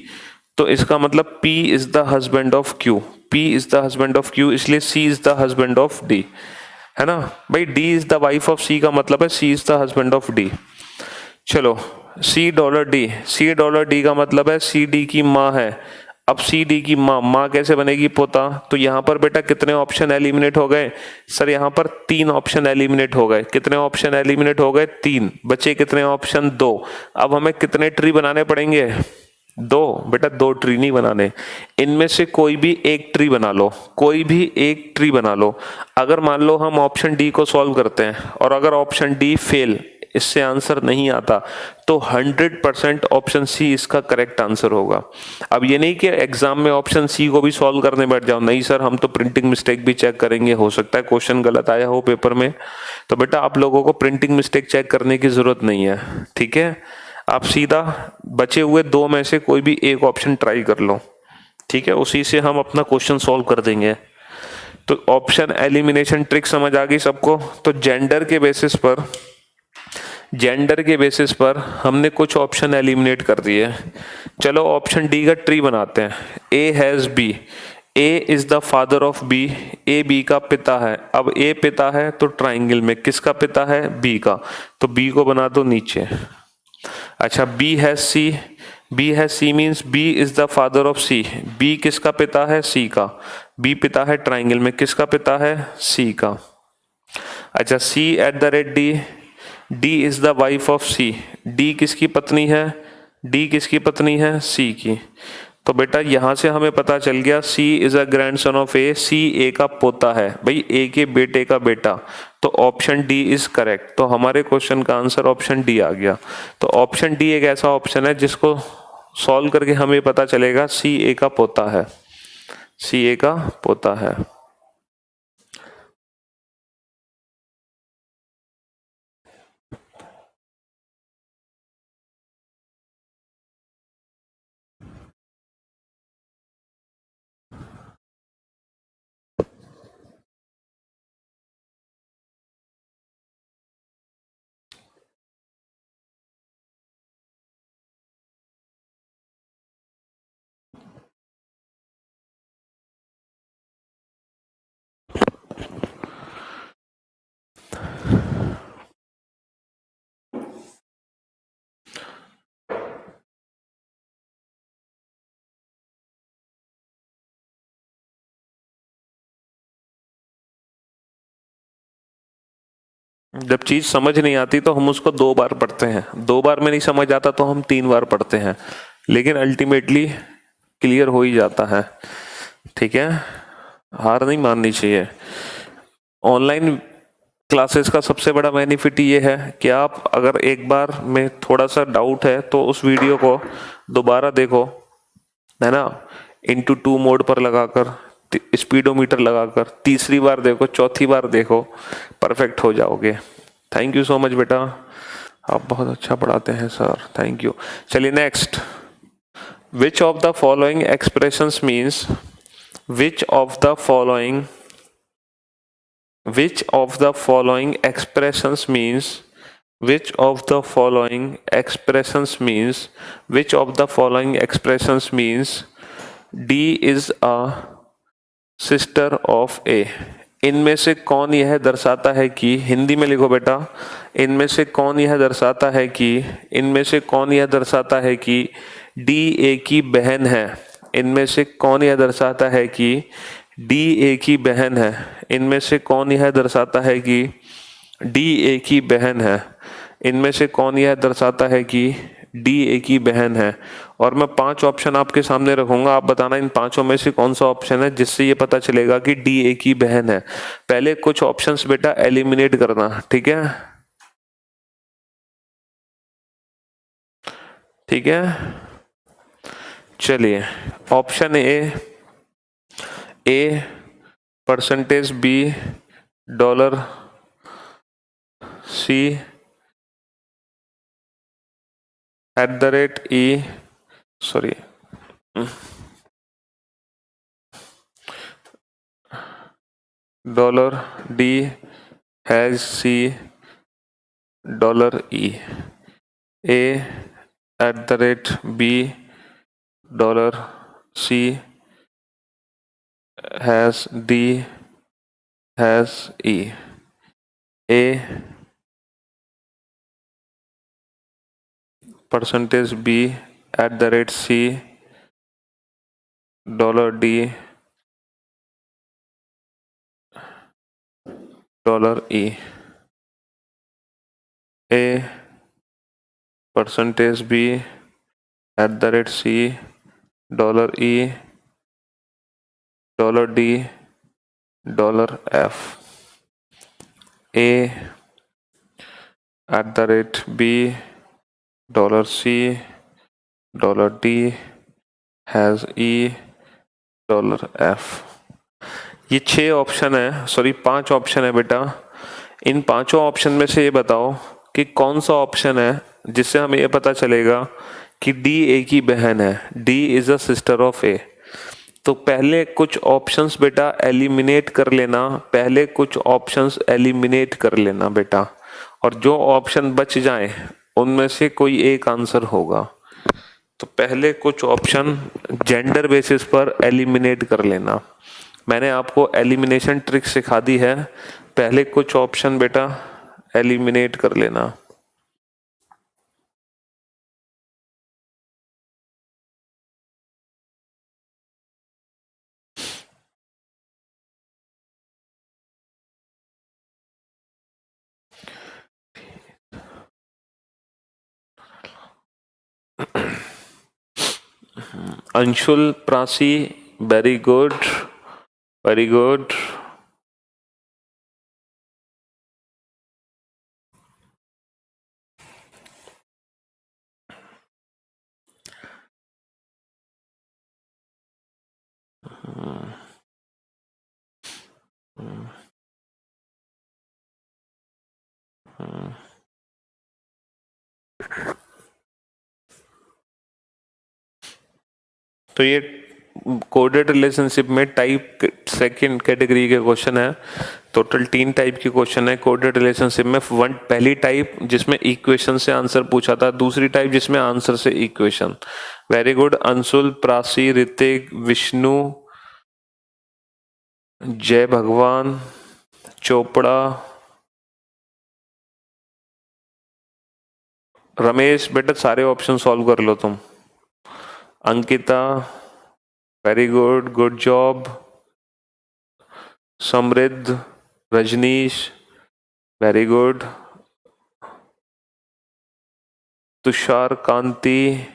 तो इसका मतलब P is the husband of Q, P is the husband of Q, इसलिए C is the husband of D, है ना भाई। D is the wife of C का मतलब है C is the husband of D। चलो $C का मतलब है C D की माँ है। अब सी डी की माँ कैसे बनेगी पोता, तो यहाँ पर बेटा कितने ऑप्शन एलिमिनेट हो गए, सर यहाँ पर 3 ऑप्शन एलिमिनेट हो गए। कितने ऑप्शन एलिमिनेट हो गए, 3, बचे कितने ऑप्शन, 2। अब हमें कितने ट्री बनाने पड़ेंगे, 2, बेटा 2 ट्री नहीं बनाने, इनमें से कोई भी एक ट्री बना लो, कोई भी एक ट्री बना लो। अगर मान लो हम ऑप्शन डी को सॉल्व करते हैं और अगर ऑप्शन डी फेल, इससे आंसर नहीं आता, तो 100% ऑप्शन सी इसका करेक्ट आंसर होगा। अब ये नहीं कि एग्जाम में ऑप्शन सी को भी सॉल्व करने बैठ जाओ, नहीं सर हम तो प्रिंटिंग मिस्टेक भी चेक करेंगे, हो सकता है क्वेश्चन गलत आया हो पेपर में, तो बेटा आप लोगों को प्रिंटिंग मिस्टेक चेक करने की जरूरत नहीं है, ठीक है। आप सीधा बचे हुए 2 में से कोई भी एक ऑप्शन ट्राई कर लो, ठीक है, उसी से हम अपना क्वेश्चन सॉल्व कर देंगे। तो ऑप्शन एलिमिनेशन ट्रिक समझ आ गई सबको। तो जेंडर के बेसिस पर हमने कुछ ऑप्शन एलिमिनेट कर दिए। चलो ऑप्शन डी का ट्री बनाते हैं। A has B, A is the father of B, A B का पिता है। अब ए पिता है तो ट्राइंगल में किसका पिता है, बी का, तो बी को बना दो नीचे। अच्छा बी हैज सी, बी है C means B is the father of C. B किसका पिता है? सी का। बी पिता है ट्राइंगल में, किसका पिता है? सी का। अच्छा, C at the rate D, D is the wife of C. D किसकी पत्नी है? डी किसकी पत्नी है? सी की। तो बेटा यहां से हमें पता चल गया सी is a grandson of A, सी ए का पोता है भाई, ए के बेटे का बेटा। तो ऑप्शन डी इज करेक्ट। तो हमारे क्वेश्चन का आंसर ऑप्शन डी आ गया। तो ऑप्शन डी एक ऐसा ऑप्शन है जिसको सॉल्व करके हमें पता चलेगा सी ए का पोता है, सी ए का पोता है। जब चीज समझ नहीं आती तो हम उसको 2 बार पढ़ते हैं, 2 बार में नहीं समझ आता तो हम 3 बार पढ़ते हैं, लेकिन अल्टीमेटली क्लियर हो ही जाता है। ठीक है, हार नहीं माननी चाहिए। ऑनलाइन क्लासेस का सबसे बड़ा बेनिफिट ये है कि आप अगर एक बार में थोड़ा सा डाउट है तो उस वीडियो को दोबारा देखो, है ना, इंटू 2 मोड पर लगाकर, स्पीडोमीटर लगाकर, तीसरी बार देखो, चौथी बार देखो, परफेक्ट हो जाओगे। थैंक यू सो मच बेटा, आप बहुत अच्छा पढ़ाते हैं सर, थैंक यू। चलिए next, which of the following expressions means, which of the following, which of the following expressions means, which of the following expressions means, which of the following expressions means D is a sister of A। इनमें से कौन यह दर्शाता है कि, हिंदी में लिखो बेटा, इनमें से कौन यह दर्शाता है कि, इनमें से कौन यह दर्शाता है कि D A की बहन है। इनमें से कौन यह दर्शाता है कि डी ए की बहन है। इनमें से कौन यह दर्शाता है कि डी ए की बहन है। इनमें से कौन यह दर्शाता है कि डी ए की बहन है। और मैं 5 ऑप्शन आपके सामने रखूंगा, आप बताना इन 5 में से कौन सा ऑप्शन है जिससे ये पता चलेगा कि डी ए की बहन है। पहले कुछ ऑप्शंस बेटा एलिमिनेट करना, ठीक है, ठीक है। चलिए, option A percentage, B dollar, C at the rate E, sorry, dollar, D has C dollar E, A at the rate B dollar C has D has E, A percentage B at the rate C dollar D dollar E, A percentage B at the rate C dollar E dollar D dollar F, A at the rate B dollar C dollar D has E dollar F. ये 6 ऑप्शन है, सॉरी 5 ऑप्शन है बेटा। इन 5 ऑप्शन में से ये बताओ कि कौन सा ऑप्शन है जिससे हमें ये पता चलेगा कि डी ए की बहन है, D is a sister of A. तो पहले कुछ ऑप्शंस बेटा एलिमिनेट कर लेना, पहले कुछ ऑप्शंस एलिमिनेट कर लेना बेटा, और जो ऑप्शन बच जाए उनमें से कोई एक आंसर होगा। तो पहले कुछ ऑप्शन जेंडर बेसिस पर एलिमिनेट कर लेना। मैंने आपको एलिमिनेशन ट्रिक सिखा दी है, पहले कुछ ऑप्शन बेटा एलिमिनेट कर लेना। Anshul Prasi, very good, very good. तो ये कोडेड रिलेशनशिप में टाइप सेकंड कैटेगरी के क्वेश्चन है। टोटल 3 टाइप के क्वेश्चन है कोडेड रिलेशनशिप में। पहली टाइप जिसमें इक्वेशन से आंसर पूछा था, दूसरी टाइप जिसमें आंसर से equation. Very good Anshul, Prasi, Ritik, Vishnu, Jai Bhagwan, Chopra, Ramesh. बेटा सारे ऑप्शन सॉल्व कर लो तुम। Ankita, very good, good job. Samriddh, Rajnish, very good. Tushar Kanti,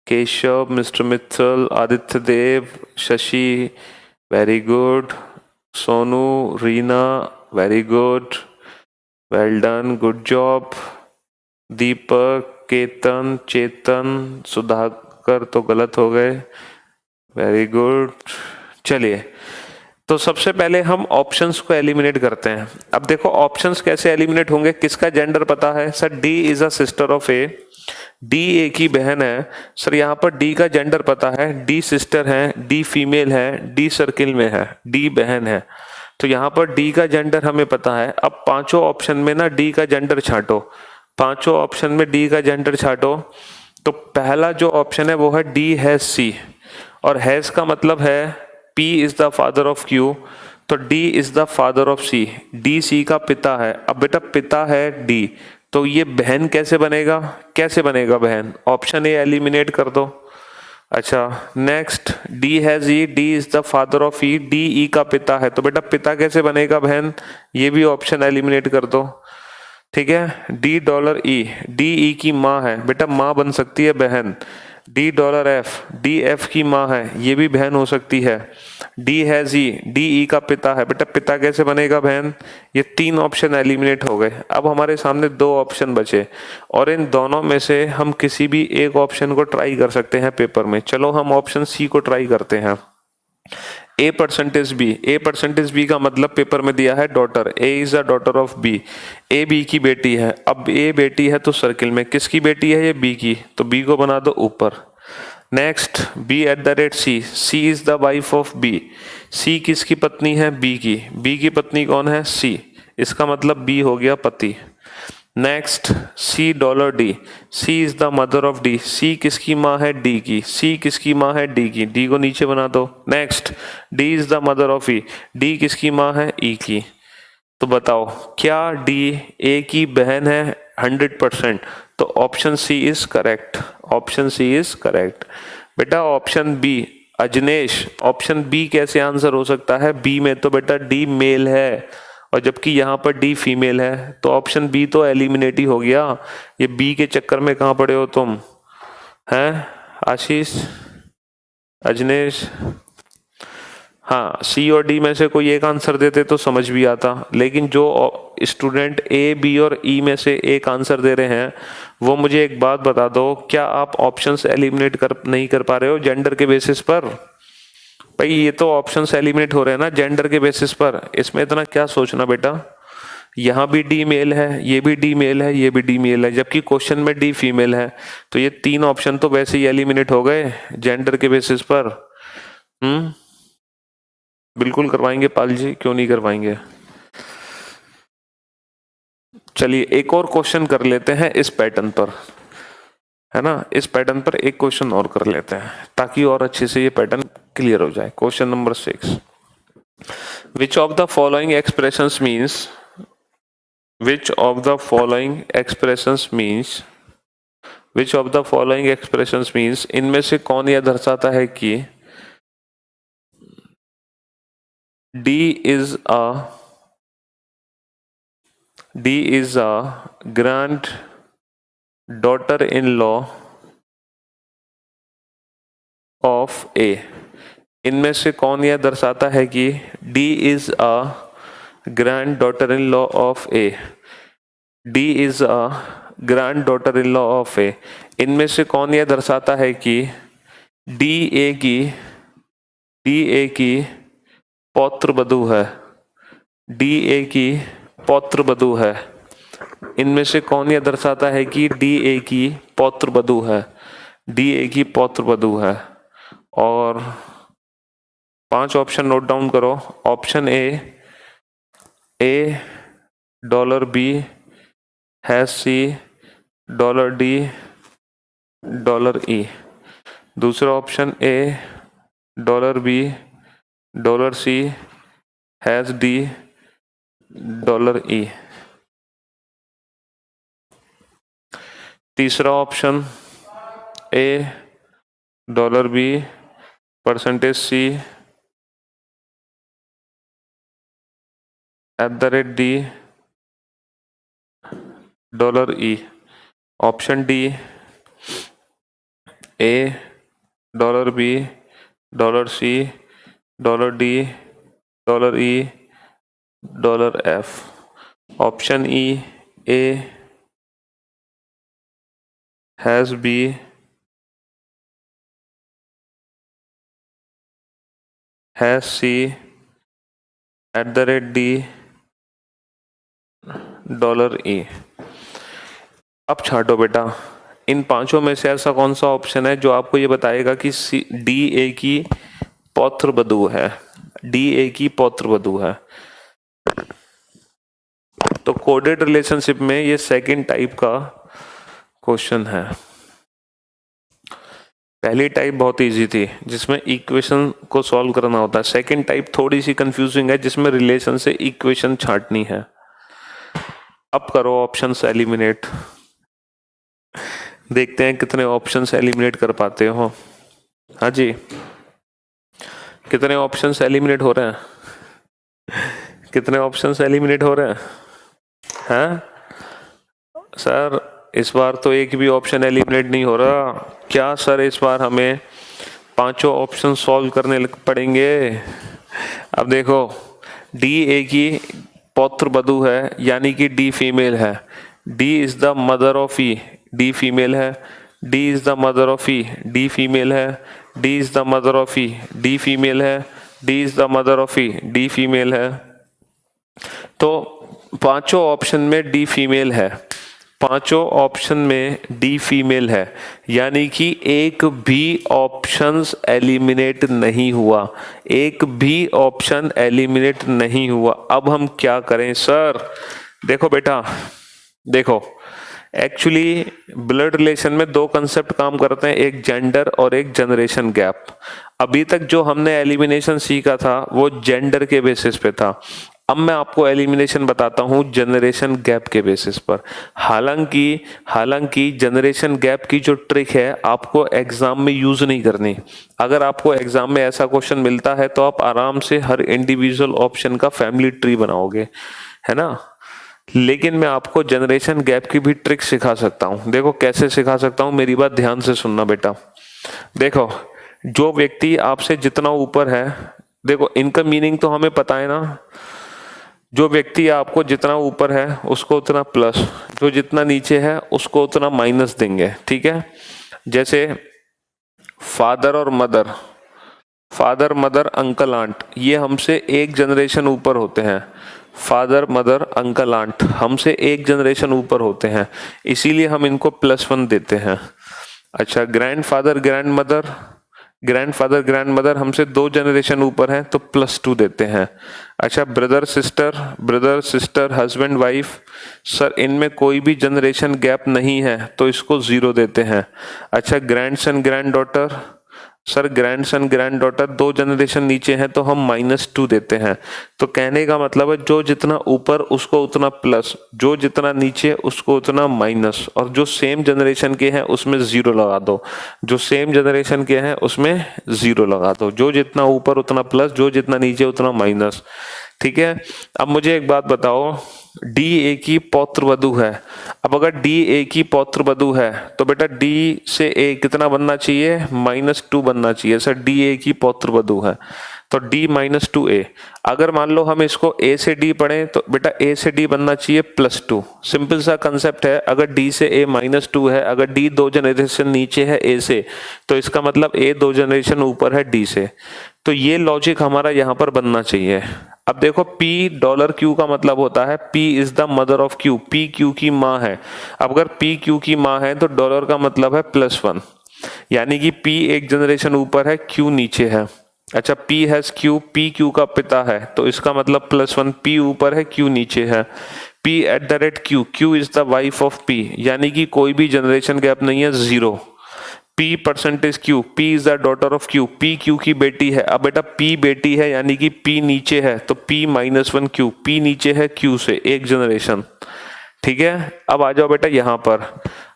Keshav, mister Mittal, Aditya Dev, Shashi, very good. Sonu, Reena, very good, well done, good job. Deepak, Ketan, Chetan, Sudhakar तो गलत हो गए, वेरी गुड। चलिए, तो सबसे पहले हम ऑप्शंस को एलिमिनेट करते हैं। अब देखो ऑप्शंस कैसे एलिमिनेट होंगे, किसका जेंडर पता है? Sir D is a sister of A, D A की बहन है। सर यहाँ पर डी का जेंडर पता है, डी सिस्टर है, डी फीमेल है, डी सर्किल में है, डी बहन है। तो यहाँ पर डी का जेंडर हमें पता है। अब पांचों ऑप्शन में ना डी का जेंडर छांटो, पांचों ऑप्शन में डी का जेंडर छांटो। तो पहला जो ऑप्शन है वो है डी हैज सी, और हैज का मतलब है P is the father of Q, तो D is the father of C, D C का पिता है। अब बेटा पिता है D, तो ये बहन कैसे बनेगा? कैसे बनेगा बहन? ऑप्शन ए एलिमिनेट कर दो। अच्छा next, D has E, D is the father of E, D E का पिता है, तो बेटा पिता कैसे बनेगा बहन? ये भी ऑप्शन एलिमिनेट कर दो। ठीक है, डी डॉलर ई, डी ई की माँ है, बेटा माँ बन सकती है बहन। D dollar F, D F की माँ है, ये भी बहन हो सकती है। D has E, D E का पिता है, बेटा पिता कैसे बनेगा बहन? ये 3 ऑप्शन एलिमिनेट हो गए। अब हमारे सामने 2 ऑप्शन बचे, और इन दोनों में से हम किसी भी एक ऑप्शन को ट्राई कर सकते हैं पेपर में। चलो हम ऑप्शन सी को ट्राई करते हैं। A percentage B, A percentage B का मतलब पेपर में दिया है daughter, A is a daughter of B, A B की बेटी है। अब ए बेटी है तो सर्किल में किसकी बेटी है? ये बी की, तो बी को बना दो ऊपर। Next, B at the rate C, C is the wife of B, C किसकी पत्नी है? बी की, बी की पत्नी कौन है? सी, इसका मतलब बी हो गया पति। Next, C dollar D, C is the mother of D, C किसकी माँ है? डी की, सी किसकी माँ है? डी की, डी को नीचे बना दो। Next, D is the mother of E, D किसकी माँ है? ई की। तो बताओ क्या डी ए की बहन है? 100%। तो option C is correct, option C is correct. बेटा option B, Ajnesh, option B कैसे आंसर हो सकता है? बी में तो बेटा डी मेल है, और जबकि यहाँ पर डी फीमेल है, तो ऑप्शन बी तो एलिमिनेट ही हो गया। ये बी के चक्कर में कहाँ पड़े हो तुम? हैं आशीष, अजनेश? हाँ, सी और डी में से कोई एक आंसर देते तो समझ भी आता, लेकिन जो स्टूडेंट ए बी और ई में से एक आंसर दे रहे हैं, वो मुझे एक बात बता दो, क्या आप ऑप्शंस एलिमिनेट नहीं कर पा रहे हो जेंडर के बेसिस पर? भाई ये तो ऑप्शंस एलिमिनेट हो रहे हैं ना जेंडर के बेसिस पर, इसमें इतना क्या सोचना बेटा। यहाँ भी डी मेल है, ये भी डी मेल है, ये भी डी मेल है, जबकि क्वेश्चन में डी फीमेल है, तो ये 3 ऑप्शन तो वैसे ही एलिमिनेट हो गए जेंडर के बेसिस पर। बिल्कुल करवाएंगे पाल जी, क्यों नहीं करवाएंगे। चलिए एक और क्वेश्चन कर लेते हैं इस पैटर्न पर, है ना, इस पैटर्न पर एक क्वेश्चन और कर लेते हैं ताकि और अच्छे से ये पैटर्न क्लियर हो जाए। Question number 6, which of the following expressions means, which of the following expressions means, which of the following expressions means, इनमें से कौन यह दर्शाता है कि D is a, D is a granddaughter in law of A. इनमें से कौन यह दर्शाता है कि D is a granddaughter in law of A? D is a granddaughter in law of A. इनमें से कौन यह दर्शाता है कि डी ए की पौत्र वधू है? डी ए की पौत्र वधू है। इनमें से कौन यह दर्शाता है कि डी ए की पौत्र वधू है? डी ए की पौत्र वधू है। और 5 ऑप्शन नोट डाउन करो। Option A dollar B has C dollar D dollar E. दूसरा option A dollar B dollar C has D dollar E. तीसरा option A dollar B percentage C @D dollar E. Option D A dollar B dollar C dollar D dollar E dollar F. Option E A has B has C @D dollar E. अब छांटो बेटा, इन पांचों में से ऐसा कौन सा ऑप्शन है जो आपको ये बताएगा कि डी ए की पौत्र वधू है? डी ए की पौत्र वधू है। तो कोडेड रिलेशनशिप में ये सेकंड टाइप का क्वेश्चन है। पहली टाइप बहुत इजी थी जिसमें इक्वेशन को सॉल्व करना होता है। सेकंड टाइप थोड़ी सी कंफ्यूजिंग है जिसमें रिलेशन से इक्वेशन छांटनी है। अब करो ऑप्शंस एलिमिनेट, देखते हैं कितने ऑप्शंस एलिमिनेट कर पाते हो। हाँ जी, कितने ऑप्शंस एलिमिनेट हो रहे हैं? कितने ऑप्शंस एलिमिनेट हो रहे हैं? हैं सर, इस बार तो एक भी ऑप्शन एलिमिनेट नहीं हो रहा। क्या सर, इस बार हमें पांचों ऑप्शन सॉल्व करने पड़ेंगे? अब देखो, डी ए की पौत्र वधू है यानी कि डी फीमेल है। D is the mother of E, D female है। D is the mother of E, D female है। D is the mother of E, D female है। D is the mother of E, D female है। तो पांचों ऑप्शन में डी फीमेल है। पांचों ऑप्शन में डी फीमेल है यानी कि एक भी ऑप्शंस एलिमिनेट नहीं हुआ। एक भी ऑप्शन एलिमिनेट नहीं हुआ। अब हम क्या करें सर? देखो बेटा, देखो, एक्चुअली ब्लड रिलेशन में दो कंसेप्ट काम करते हैं, एक जेंडर और एक जनरेशन गैप। अभी तक जो हमने एलिमिनेशन सीखा था वो जेंडर के बेसिस पे था। अब मैं आपको एलिमिनेशन बताता हूँ जनरेशन गैप के बेसिस पर। हालांकि जनरेशन गैप की जो ट्रिक है आपको एग्जाम में यूज नहीं करनी। अगर आपको एग्जाम में ऐसा क्वेश्चन मिलता है तो आप आराम से हर इंडिविजुअल ऑप्शन का फैमिली ट्री बनाओगे, है ना। लेकिन मैं आपको जनरेशन गैप की भी ट्रिक सिखा सकता हूँ। देखो कैसे सिखा सकता हूँ, मेरी बात ध्यान से सुनना बेटा। देखो, जो व्यक्ति आपसे जितना ऊपर है, देखो इनका मीनिंग तो हमें पता है ना। जो व्यक्ति आपको जितना ऊपर है उसको उतना प्लस, जो जितना नीचे है उसको उतना माइनस देंगे, ठीक है। जैसे फादर और mother, father mother uncle aunt, ये हमसे एक जनरेशन ऊपर होते हैं। फादर मदर अंकल आंट हमसे एक जनरेशन ऊपर होते हैं, इसीलिए हम इनको +1 देते हैं। अच्छा, ग्रैंडफादर ग्रैंड मदर हमसे 2 जनरेशन ऊपर हैं तो +2 देते हैं। अच्छा, brother sister husband wife, sir इनमें कोई भी जनरेशन गैप नहीं है तो इसको 0 देते हैं। अच्छा, grandson grand daughter, sir grandson grand daughter 2 generation नीचे हैं तो हम -2 देते हैं। तो कहने का मतलब है जो जितना ऊपर उसको उतना प्लस, जो जितना नीचे उसको उतना माइनस, और जो सेम जनरेशन के हैं उसमें 0 लगा दो। जो सेम जनरेशन के हैं उसमें 0 लगा दो। जो जितना ऊपर उतना प्लस, जो जितना नीचे उतना माइनस, ठीक है। अब मुझे एक बात बताओ, डी ए की पौत्र वधु है। अब अगर डी ए की पौत्र वधु है तो बेटा डी से ए कितना बनना चाहिए, -2 बनना चाहिए। सर डी ए की पौत्र वधु है तो d -2a। अगर मान लो हम इसको a से d पढ़ें तो बेटा a से d बनना चाहिए +2। सिंपल सा कंसेप्ट है, अगर d से a -2 है, अगर d 2 जनरेशन नीचे है a से, तो इसका मतलब a 2 जनरेशन ऊपर है d से। तो ये लॉजिक हमारा यहाँ पर बनना चाहिए। अब देखो P $Q का मतलब होता है P is the mother of Q, P Q की माँ है। अब अगर P Q की माँ है तो डॉलर का मतलब है +1, यानी कि P एक जनरेशन ऊपर है, Q नीचे है। अच्छा, P has Q, P Q का पिता है तो इसका मतलब +1, P ऊपर है Q नीचे है। P@Q, Q is the wife of P, यानी कि कोई भी जनरेशन गैप नहीं है, 0। P%Q, P is the daughter of Q, P Q की बेटी है। अब बेटा P बेटी है यानी कि P नीचे है तो P-1Q, P नीचे है Q से, एक जनरेशन। ठीक है, अब आ जाओ बेटा यहाँ पर,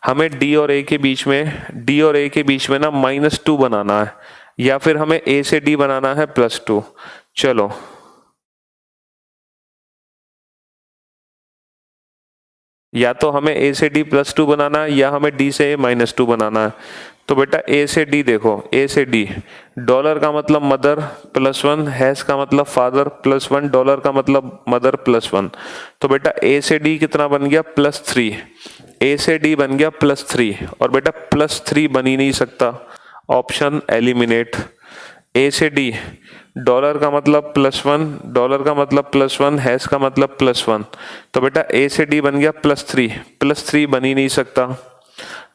हमें D और A के बीच में ना -2 बनाना है, या फिर हमें A से D बनाना है +2। चलो या तो हमें A से D +2 बनाना है या हमें D से A -2 बनाना है। तो बेटा A से D देखो, A से D, डॉलर का मतलब मदर +1, हैश का मतलब फादर +1, डॉलर का मतलब मदर +1। तो बेटा A से D कितना बन गया, +3। A से D बन गया +3, और बेटा +3 बन ही नहीं सकता, ऑप्शन एलिमिनेट। A से D, डॉलर का मतलब +1, डॉलर का मतलब +1, हैश का मतलब +1। तो बेटा A से D बन गया +3, +3 बन ही नहीं सकता।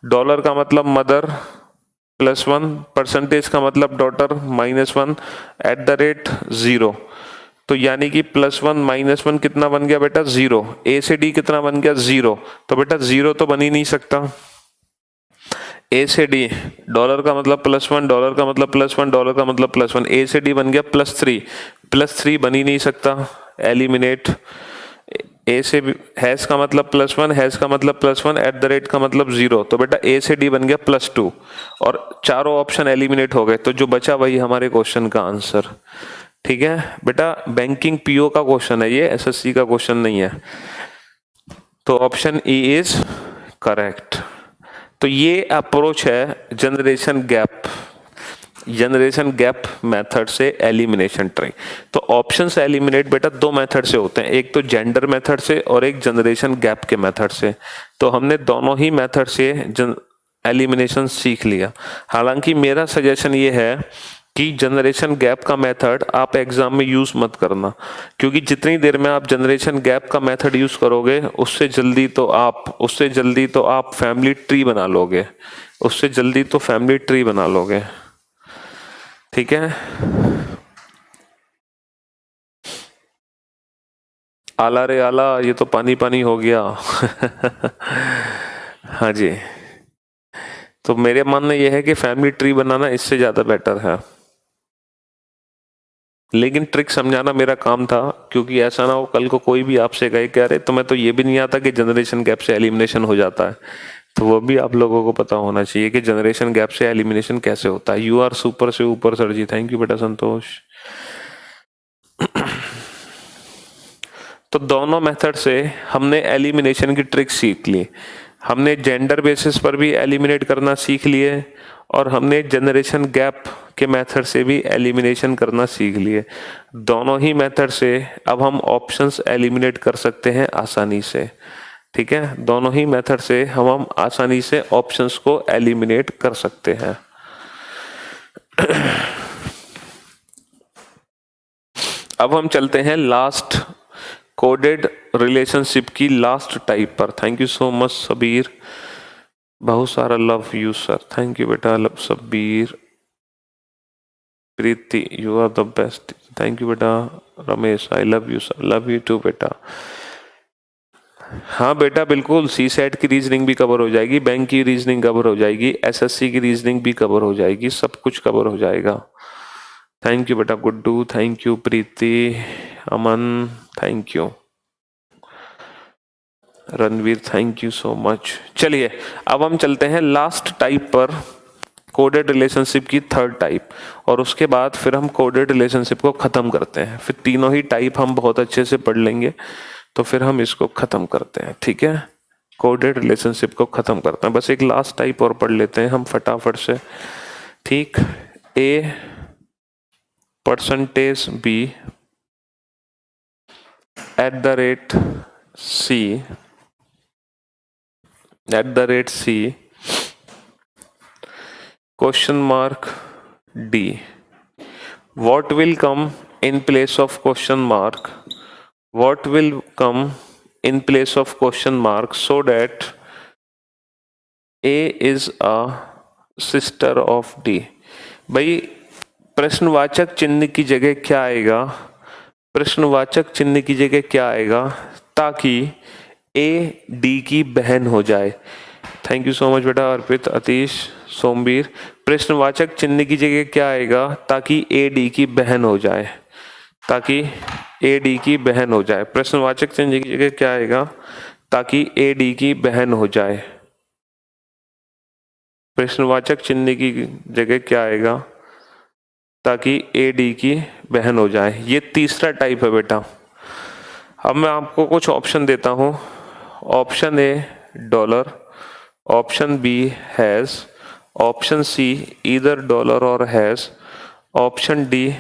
डॉलर का मतलब मदर +1, परसेंटेज का मतलब डॉटर -1 @0। तो यानी कि +1 -1 कितना बन गया बेटा, 0। A से D कितना बन गया, 0। तो बेटा 0 तो बन ही नहीं सकता। A से D, डॉलर का मतलब +1, डॉलर का मतलब +1, डॉलर का मतलब +1, A से D बन गया +3, +3 बन ही नहीं सकता, एलिमिनेट। A से हैश का मतलब +1, हैश का मतलब +1 का मतलब 0। तो बेटा A से D बन गया +2, और चारों ऑप्शन एलिमिनेट हो गए। तो जो बचा वही हमारे क्वेश्चन का आंसर। ठीक है बेटा, बैंकिंग पीओ का क्वेश्चन है ये, एसएससी का क्वेश्चन नहीं है। तो ऑप्शन ई इज करेक्ट। तो ये अप्रोच है जनरेशन गैप मेथड से एलिमिनेशन ट्री। तो ऑप्शन से एलिमिनेट बेटा 2 मेथड से होते हैं, एक तो जेंडर मेथड से और एक जनरेशन गैप के मेथड से। तो हमने दोनों ही मेथड से एलिमिनेशन सीख लिया। हालांकि मेरा सजेशन ये है कि जनरेशन गैप का मेथड आप एग्जाम में यूज मत करना, क्योंकि जितनी देर में आप जनरेशन गैप का मेथड यूज करोगे उससे जल्दी तो आप फैमिली ट्री बना लोगे, ठीक है। आला रे आला, ये तो पानी पानी हो गया। हाँ जी, तो मेरे मानना यह है कि फैमिली ट्री बनाना इससे ज्यादा बेटर है, लेकिन ट्रिक समझाना मेरा काम था, क्योंकि ऐसा ना हो कल को कोई भी आपसे कहे कि अरे तुम्हें तो ये भी नहीं आता कि जनरेशन गैप से एलिमिनेशन हो जाता है। तो वो भी आप लोगों को पता होना चाहिए कि जनरेशन गैप से एलिमिनेशन कैसे होता है। यू आर सुपर से ऊपर सर जी, थैंक यू बेटा संतोष। तो दोनों मेथड से हमने एलिमिनेशन की ट्रिक सीख ली। हमने जेंडर बेसिस पर भी एलिमिनेट करना सीख लिए, और हमने जनरेशन गैप के मेथड से भी एलिमिनेशन करना सीख लिए। दोनों ही मेथड से अब हम ऑप्शंस एलिमिनेट कर सकते हैं आसानी से। ठीक है, दोनों ही मेथड से हम आसानी से ऑप्शंस को एलिमिनेट कर सकते हैं। अब हम चलते हैं लास्ट कोडेड रिलेशनशिप की लास्ट टाइप पर। Thank you so much Sabir, बहुत सारा love you sir, thank you बेटा love Sabir. Preeti, you are the best, thank you बेटा। Ramesh, I love you sir, love you too बेटा। हाँ बेटा बिल्कुल, सी सेट की रीजनिंग भी कवर हो जाएगी, बैंक की रीजनिंग कवर हो जाएगी, एसएससी की रीजनिंग भी कवर हो जाएगी, सब कुछ कवर हो जाएगा। थैंक यू बेटा Guddu, thank you Preeti, Aman thank you, Ranveer thank you so much. चलिए अब हम चलते हैं लास्ट टाइप पर, कोडेड रिलेशनशिप की थर्ड टाइप, और उसके बाद फिर हम कोडेड रिलेशनशिप को खत्म करते हैं। फिर तीनों ही टाइप हम बहुत अच्छे से पढ़ लेंगे, तो फिर हम इसको खत्म करते हैं, ठीक है, कोडेड रिलेशनशिप को खत्म करते हैं। बस एक लास्ट टाइप और पढ़ लेते हैं हम फटाफट से, ठीक। A percentage B at the rate C question mark D. What will come in place of question mark? What will come in place of question mark so that A is a sister of D? भाई प्रश्नवाचक चिन्ह की जगह क्या आएगा? प्रश्नवाचक चिन्ह की जगह क्या आएगा ताकि A D की बहन हो जाए? थैंक यू सो मच बेटा अर्पित, अतीश, सोमवीर। प्रश्नवाचक चिन्ह की जगह क्या आएगा ताकि ए डी की बहन हो जाए? ताकि ए डी की बहन हो जाए। प्रश्नवाचक चिन्ह की जगह क्या आएगा ताकि ए डी की बहन हो जाए? प्रश्नवाचक चिन्ह की जगह क्या आएगा ताकि ए डी की बहन हो जाए? ये तीसरा टाइप है बेटा। अब मैं आपको कुछ ऑप्शन देता हूँ। Option A dollar, option B has, option C either dollar और has, option D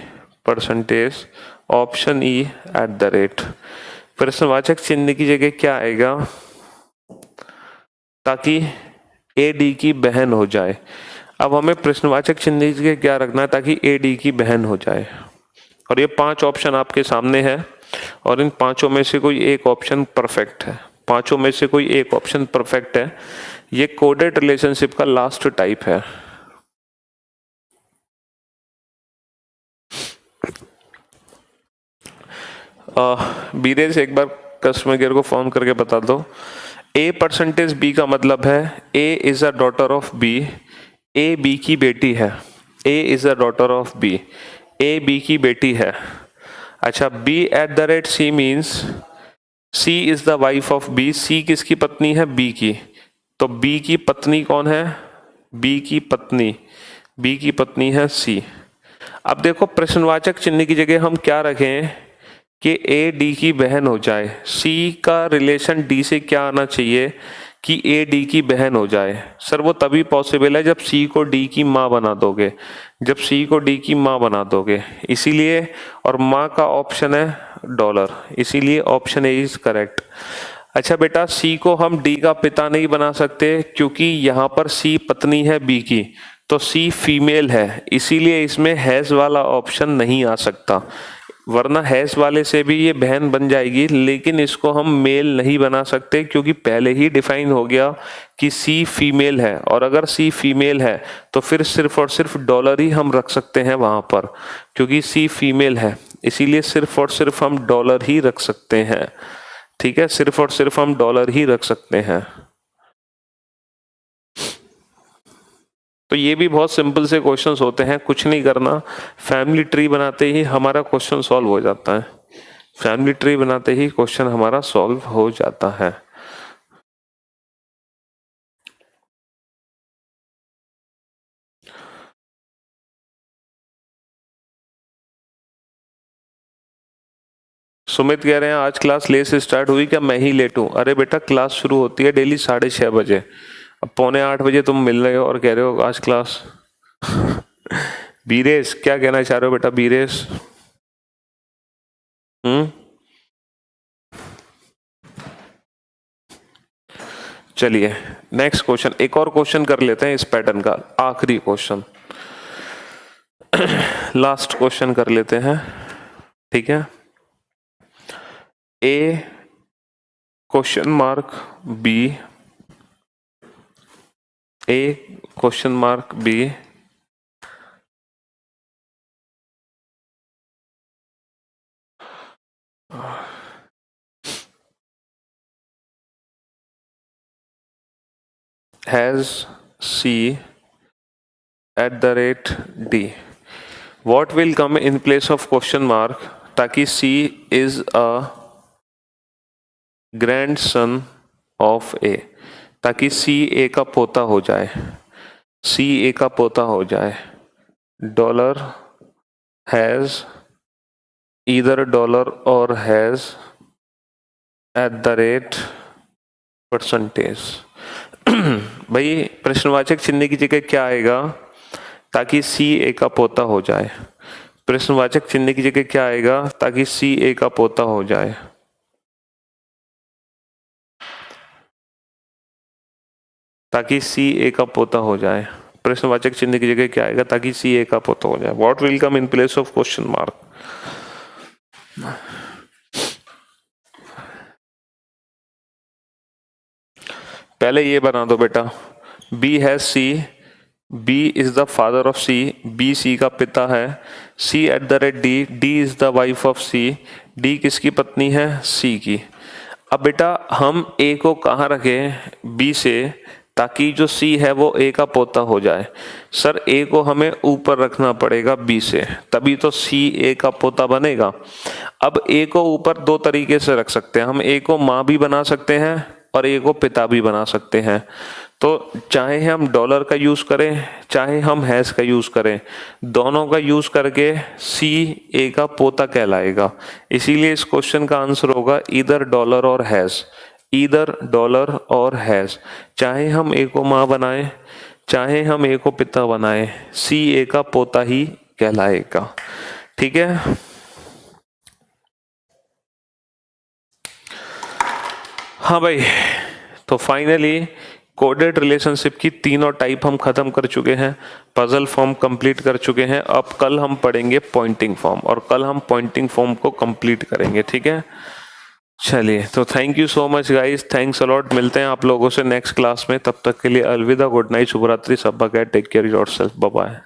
percentage, option E at the rate. प्रश्नवाचक चिन्ह की जगह क्या आएगा ताकि ए डी की बहन हो जाए? अब हमें प्रश्नवाचक चिन्ह की जगह क्या रखना है ताकि ए डी की बहन हो जाए? और ये 5 ऑप्शन आपके सामने है और इन 5 में से कोई एक ऑप्शन परफेक्ट है। 5 में से कोई एक ऑप्शन परफेक्ट है। ये कोडेड रिलेशनशिप का लास्ट टाइप है। बीरेज एक बार कस्टमर केयर को फोन करके बता दो। ए परसेंटेज बी का मतलब है A is a daughter of B, A B की बेटी है। A is a daughter of B, A B की बेटी है। अच्छा, B at the rate C means C is the wife of B. C किसकी पत्नी है? बी की। तो बी की पत्नी कौन है? बी की पत्नी, बी की पत्नी है सी। अब देखो प्रश्नवाचक चिन्ह की जगह हम क्या रखें कि ए डी की बहन हो जाए। सी का रिलेशन डी से क्या आना चाहिए कि ए डी की बहन हो जाए। सर वो तभी पॉसिबल है जब सी को डी की माँ बना दोगे, जब सी को डी की माँ बना दोगे, इसीलिए। और माँ का ऑप्शन है डॉलर, इसीलिए ऑप्शन ए इज करेक्ट। अच्छा बेटा, सी को हम डी का पिता नहीं बना सकते क्योंकि यहाँ पर सी पत्नी है बी की, तो सी फीमेल है, इसीलिए इसमें हैज वाला ऑप्शन नहीं आ सकता। वरना हैज वाले से भी ये बहन बन जाएगी, लेकिन इसको हम मेल नहीं बना सकते क्योंकि पहले ही डिफाइन हो गया कि सी फीमेल है। और अगर सी फीमेल है तो फिर सिर्फ और सिर्फ डॉलर ही हम रख सकते हैं वहां पर, क्योंकि सी फीमेल है, इसीलिए सिर्फ और सिर्फ हम डॉलर ही रख सकते हैं। ठीक है, सिर्फ और सिर्फ हम डॉलर ही रख सकते हैं। तो ये भी बहुत सिंपल से क्वेश्चंस होते हैं, कुछ नहीं करना। फैमिली ट्री बनाते ही हमारा क्वेश्चन सॉल्व हो जाता है। फैमिली ट्री बनाते ही क्वेश्चन हमारा सॉल्व हो जाता है। सुमित कह रहे हैं आज क्लास लेट से स्टार्ट हुई, क्या मैं ही लेट हूँ? अरे बेटा, क्लास शुरू होती है डेली 6:30 बजे। अब 7:45 बजे तुम मिल रहे हो और कह रहे हो आज क्लास। बीरेश, क्या कहना चाह रहे हो बेटा? बीरेश, चलिए नेक्स्ट क्वेश्चन, एक और क्वेश्चन कर लेते हैं इस पैटर्न का, आखिरी क्वेश्चन, लास्ट क्वेश्चन कर लेते हैं, ठीक है। A question mark B, A question mark B has C at the rate D. What will come in place of question mark ताकि C is a grandson of A, ताकि C A का पोता हो जाए, C A का पोता हो जाए। डॉलर हैज, ईदर डॉलर और हैज, %, भाई प्रश्नवाचक चिन्ह की जगह क्या आएगा ताकि सी ए का पोता हो जाए? प्रश्नवाचक चिन्ह की जगह क्या आएगा ताकि सी ए का पोता हो जाए? ताकि सी ए का पोता हो जाए, प्रश्नवाचक चिन्ह की जगह क्या आएगा ताकि सी ए का पोता हो जाए? What will come in place of question mark? पहले ये बना दो बेटा, B has C, B is the father of C, B C का पिता है, C@D, D is the wife of C, D किसकी पत्नी है? सी की। अब बेटा हम ए को कहाँ रखें? बी से, ताकि जो सी है वो ए का पोता हो जाए। सर ए को हमें ऊपर रखना पड़ेगा बी से, तभी तो सी ए का पोता बनेगा। अब ए को ऊपर दो तरीके से रख सकते हैं, हम ए को माँ भी बना सकते हैं और ए को पिता भी बना सकते हैं। तो चाहे हम डॉलर का यूज करें चाहे हम हैज का यूज करें, दोनों का यूज करके सी ए का पोता कहलाएगा। इसीलिए इस क्वेश्चन का आंसर होगा ईदर डॉलर और हैज, ईदर डॉलर और हैज। चाहे हम ए को माँ बनाए चाहे हम ए को पिता बनाए, सी ए का पोता ही कहलाएगा। ठीक है, हाँ भाई, तो फाइनली कोडेड रिलेशनशिप की तीनों टाइप हम खत्म कर चुके हैं, पजल फॉर्म कंप्लीट कर चुके हैं। अब कल हम पढ़ेंगे पॉइंटिंग फॉर्म और कल हम पॉइंटिंग फॉर्म को कंप्लीट करेंगे। ठीक है, चलिए, तो thank you so much guys, thanks a lot. मिलते हैं आप लोगों से नेक्स्ट क्लास में, तब तक के लिए अलविदा, गुड नाइट, शुभ रात्रि, सब take care yourself, bye bye.